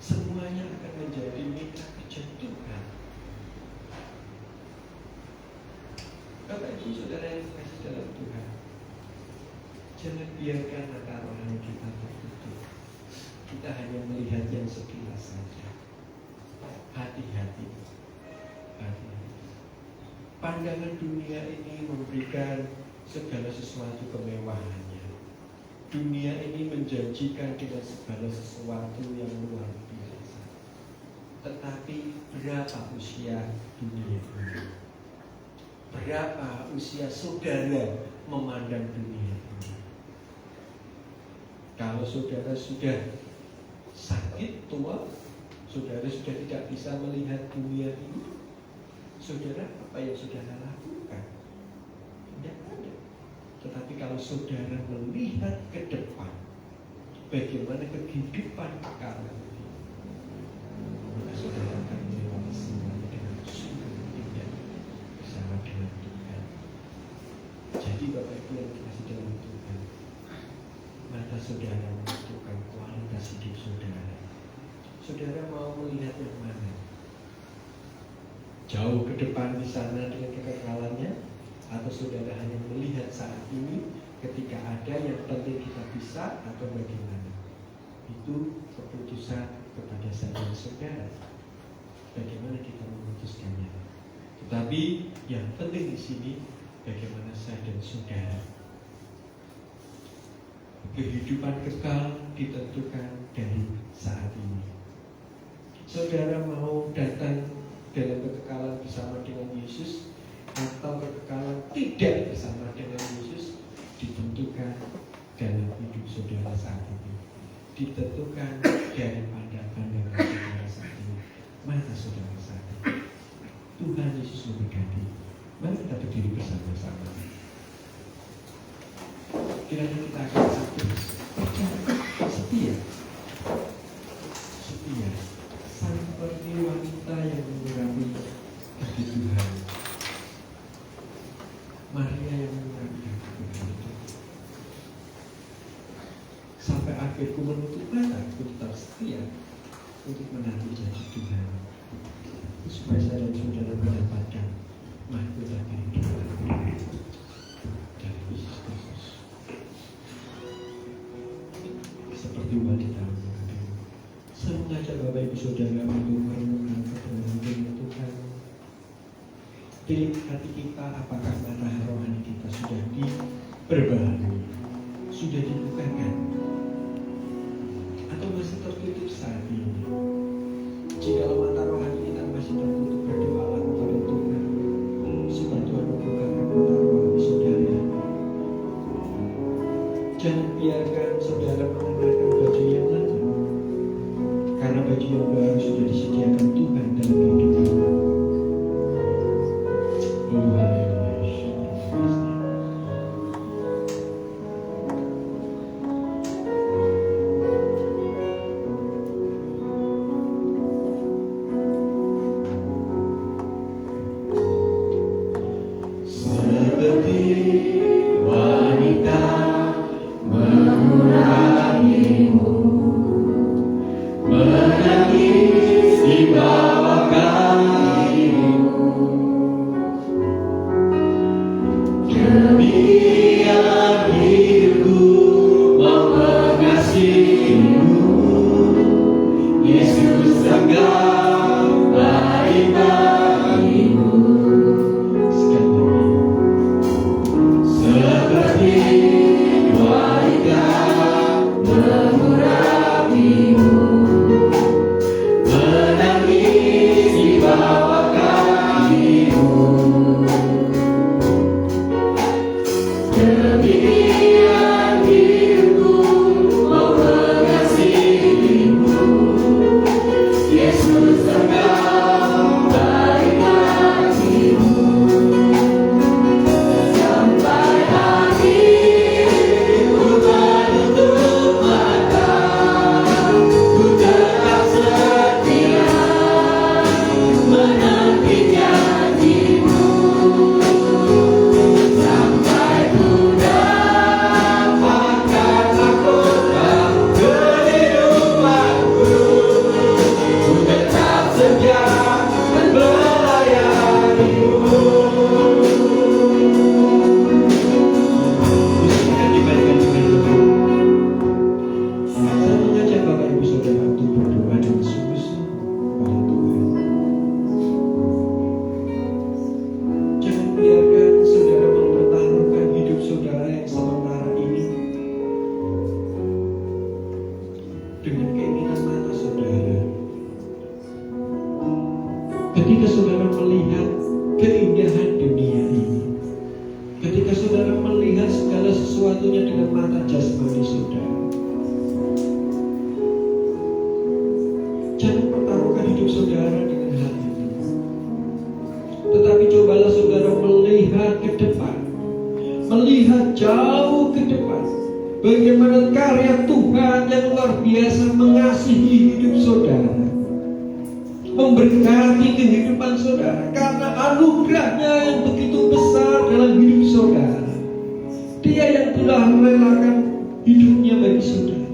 B: semuanya akan menjadi mitra kerja Tuhan. Bapak Ibu Saudara yang terkasih dalam Tuhan, jangan biarkan mata rohani kita tertutup. Kita hanya melihat yang sekilas saja. Hati-hati. Hati-hati. pandangan dunia ini memberikan segala sesuatu kemewahannya. Dunia ini menjanjikan dengan segala sesuatu yang luar biasa. Tetapi berapa usia dunia ini? Berapa usia saudara memandang dunia ini? Kalau saudara sudah sakit tua, saudara sudah tidak bisa melihat dunia ini, saudara apa yang saudara lakukan? Tidak ada. Tetapi kalau saudara melihat ke depan, bagaimana kehidupan kekal ini, maka saudara akan melewati semuanya dengan sungguh indah bersama dengan Tuhan. Jadi Bapak Ibu yang dikasih dalam Tuhan, mata saudara menentukan kualitas hidup saudara. Saudara mau melihat yang mana? Jauh ke depan di sana dengan kekekalannya, atau saudara hanya melihat saat ini ketika ada yang penting kita bisa, atau bagaimana? Itu keputusan kepada saya dan saudara. Bagaimana kita memutuskannya? Tetapi yang penting di sini bagaimana saya dan saudara. Kehidupan kekal ditentukan dari saat ini. Saudara mau datang dalam kekekalan bersama dengan Yesus, atau kekekalan tidak bersama dengan Yesus, ditentukan dalam hidup saudara saat ini. Ditentukan dari pandangan saudara saat ini. Mana saudara saat ini? Tuhan Yesus memberkati. Mari kita berdiri bersama-sama. Kiranya kita akan setia, seperti wanita yang mengurapi hati Tuhan, Maria yang mengurapi hati Tuhan itu. Sampai akhirku menutup mata, aku tetap setia untuk menanti janji Tuhan, supaya saya dan saudara mendapatkan mahkota kehidupan dari Yesus Kristus. Seperti wanita mengurapi. Saya mengajak Bapak Ibu Saudara untuk merenungkan kebenaran Tuhan. Pilih hati kita, apakah mata rohani kita sudah diperbaharui, sudah dibukakan, atau masih tertutup saat ini? Jika mata rohani kita masih tertutup, berdoalah kepada Tuhan supaya Tuhan membukakan mata rohani saudara. Jangan biarkan saudara mengenakan baju yang lama, karena baju yang baru sudah disediakan Tuhan dalam kehidupan. Oh haleluya. Seperti wanita mengurapimu, menangis di bawah kakimu, satu-satunya dengan mata jasmani saudara. Jangan pertaruhkan hidup saudara dengan hal ini. Tetapi cobalah saudara melihat ke depan, melihat jauh ke depan, bagaimana karya Tuhan yang luar biasa mengasihi hidup saudara, memberkati kehidupan saudara, karena anugerahnya yang begitu besar dalam hidup saudara. Dia yang telah merelakan hidupnya bagi saudara.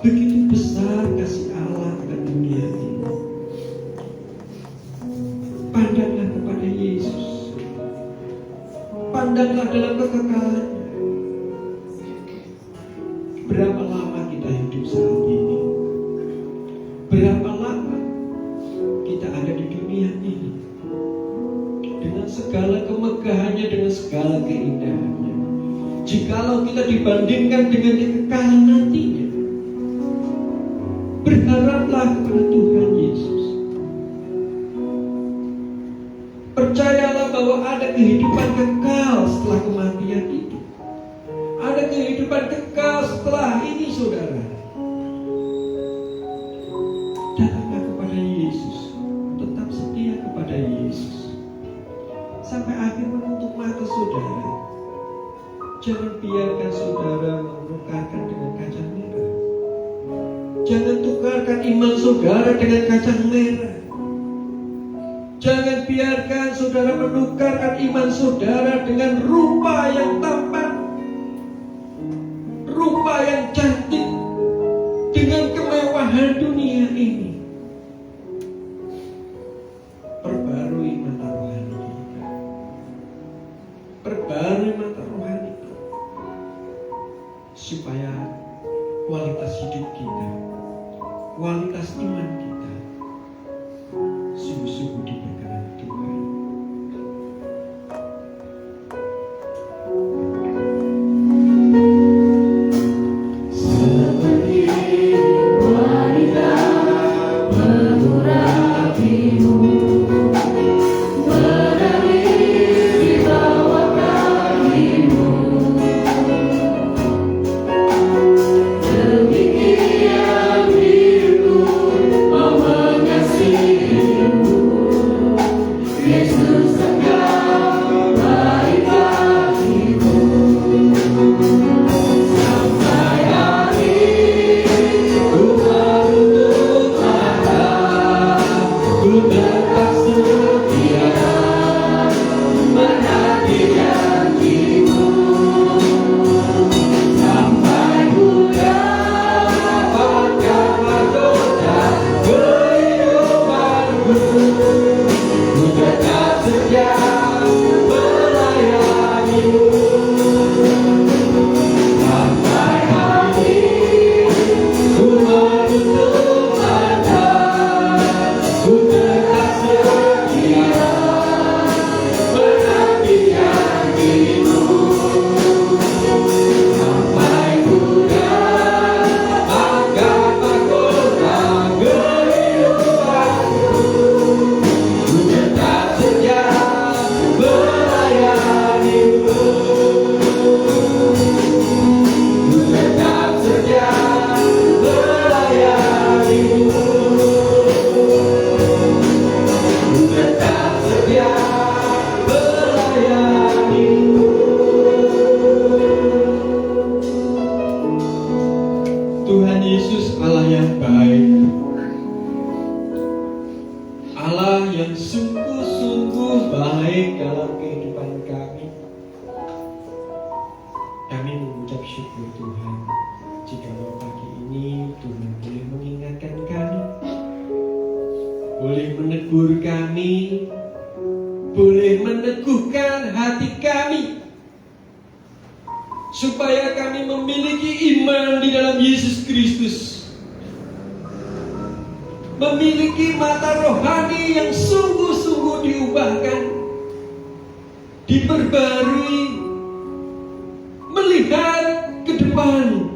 B: Begitu besar kasih Allah akan dunia ini. Pandanglah kepada Yesus, pandanglah dalam kekekalannya. Berapa lama kita hidup saat ini? Berapa lama kita ada di dunia ini? Dengan segala kemegahannya, dengan segala keindahannya. Jikalau kita dibandingkan dengan kekekalan nantinya, berharaplah kepada Tuhan Yesus. Percayalah bahwa ada kehidupan kekal setelah kematian itu. Ada kehidupan kekal setelah ini, saudara. Datanglah kepada Yesus, tetap setia kepada Yesus sampai akhir menutup mata saudara. Jangan biarkan saudara menukarkan dengan kacang merah. Jangan tukarkan iman saudara dengan kacang merah. Jangan biarkan saudara menukarkan iman saudara dengan rupa yang tampan, rupa yang cantik, dengan kemewahan dunia ini. Perbarui mata rohani kita. Perbarui mata rohani kita, supaya kualitas hidup kita, kualitas iman kita sungguh-sungguh diberkati Tuhan. Tuhan Yesus Allah yang baik, Allah yang sungguh-sungguh baik dalam kehidupan kami. Kami mengucap syukur Tuhan, jika pagi ini Tuhan boleh mengingatkan kami, boleh menegur kami, boleh meneguhkan hati kami, supaya kami memiliki iman di dalam Yesus Kristus, memiliki mata rohani yang sungguh-sungguh diubahkan, diperbarui, melihat ke depan,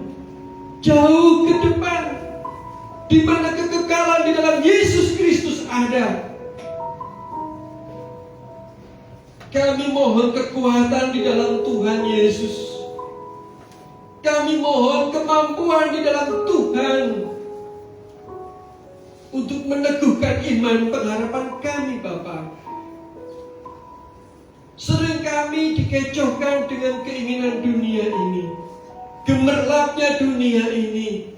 B: jauh ke depan, di mana kekekalan di dalam Yesus Kristus ada. Kami mohon kekuatan di dalam Tuhan Yesus. Kami mohon kemampuan di dalam Tuhan untuk meneguhkan iman pengharapan kami, Bapa. Sering kami dikecohkan dengan keinginan dunia ini, gemerlapnya dunia ini,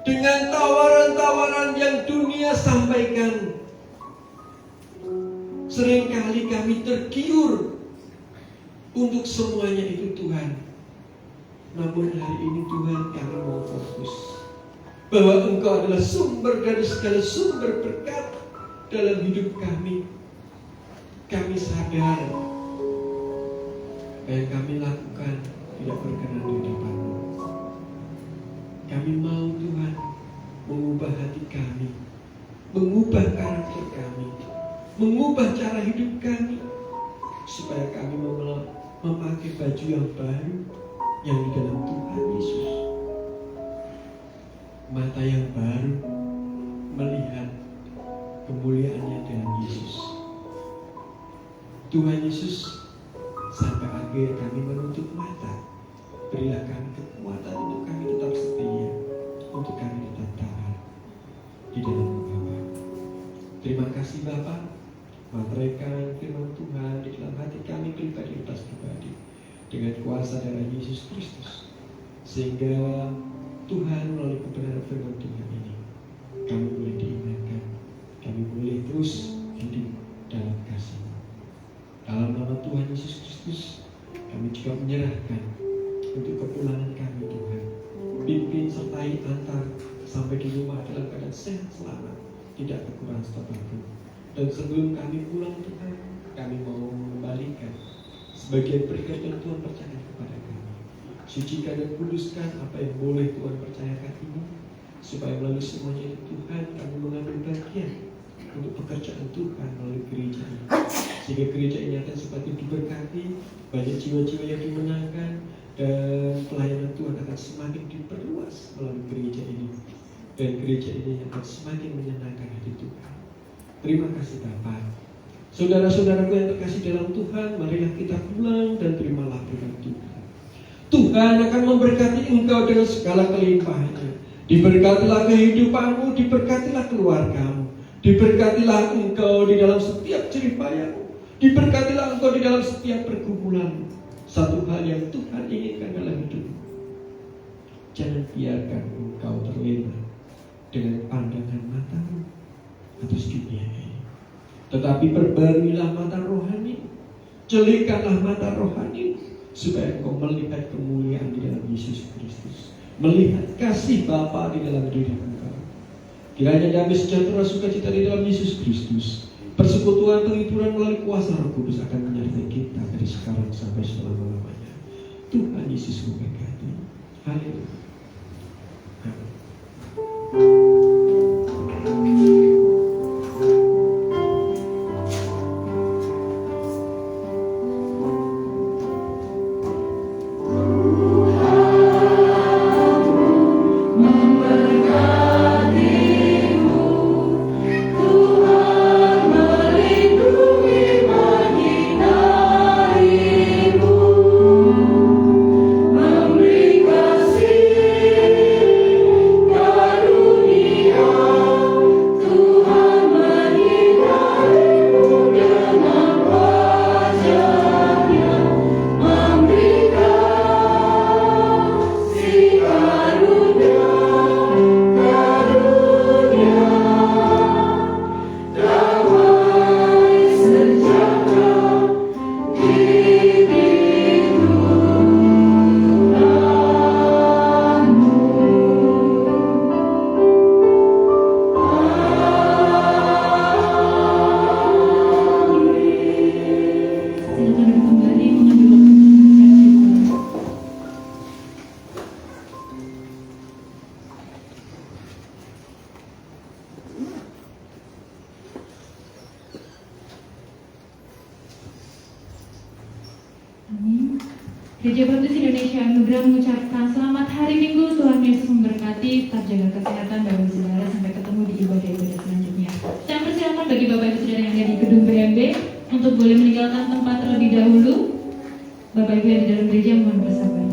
B: dengan tawaran-tawaran yang dunia sampaikan. Seringkali kami tergiur untuk semuanya itu Tuhan. Namun hari ini Tuhan, kami mau fokus bahwa Engkau adalah sumber dari segala sumber berkat dalam hidup kami. Kami sadar apa yang kami lakukan tidak berkenan di hadapan-Mu. Kami mau Tuhan mengubah hati kami, mengubah karakter kami, mengubah cara hidup kami, supaya kami memakai baju yang baru yang di dalam Tuhan Yesus. Mata yang baru melihat kemuliaannya dalam Yesus. Tuhan Yesus, sampai akhir kami menutup mata, berilah kami kekuatan untuk kami tetap setia, untuk kami tetap taat di dalam Bapa. Terima kasih Bapa, materaikan firman Tuhan di dalam hati kami pribadi lepas pribadi dengan kuasa darah Yesus Kristus, sehingga Tuhan melalui kebenaran firman Tuhan ini kami boleh diingatkan, kami boleh terus hidup dalam kasih. Dalam nama Tuhan Yesus Kristus, kami juga menyerahkan untuk kepulangan kami Tuhan. Pimpin sertai antar sampai di rumah dalam keadaan sehat selamat, tidak kekurangan apapun. Dan sebelum kami pulang Tuhan, kami mau mengembalikan sebagian berkat yang Tuhan percayakan kepada kami. Sucikan dan kuduskan apa yang boleh Tuhan percayakan ini, supaya melalui semuanya itu Tuhan, kami mengambil bagian untuk pekerjaan Tuhan melalui gereja ini, sehingga gereja ini akan semakin diberkati, banyak jiwa-jiwa yang dimenangkan, dan pelayanan Tuhan akan semakin diperluas melalui gereja ini, dan gereja ini akan semakin menyenangkan hati Tuhan. Terima kasih Bapa. Saudara-saudaraku yang terkasih dalam Tuhan, marilah kita pulang dan terimalah firman Tuhan. Tuhan akan memberkati engkau dengan segala kelimpahannya. Diberkatilah kehidupanmu, diberkatilah keluargamu, diberkatilah engkau di dalam setiap jeripayahmu, diberkatilah engkau di dalam setiap pergumulanmu. Satu hal yang Tuhan inginkan dalam hidupmu, jangan biarkan engkau terlena dengan pandangan matamu atas dunia ini, tetapi perbarilah mata rohani, celikkanlah mata rohani, supaya engkau melihat kemuliaan di dalam Yesus Kristus, melihat kasih Bapa di dalam diri engkau. Kiranya damai sejahtera sukacita di dalam Yesus Kristus, persekutuan penghiburan melalui kuasa Roh Kudus akan menyertai kita dari sekarang sampai selama-lamanya. Tuhan Yesus memberkati. Haleluya. Amin.
A: Gereja Baptis Indonesia Anugerah mengucapkan selamat hari Minggu, Tuhan Yesus memberkati, tetap jaga kesehatan Bapak Ibu Saudara sampai ketemu di ibadah-ibadah selanjutnya. Saya persilakan bagi Bapak Ibu Saudara yang ada di gedung BMB untuk tersebut boleh meninggalkan tempat terlebih dahulu. Bapak Ibu yang di dalam gereja mohon bersabar.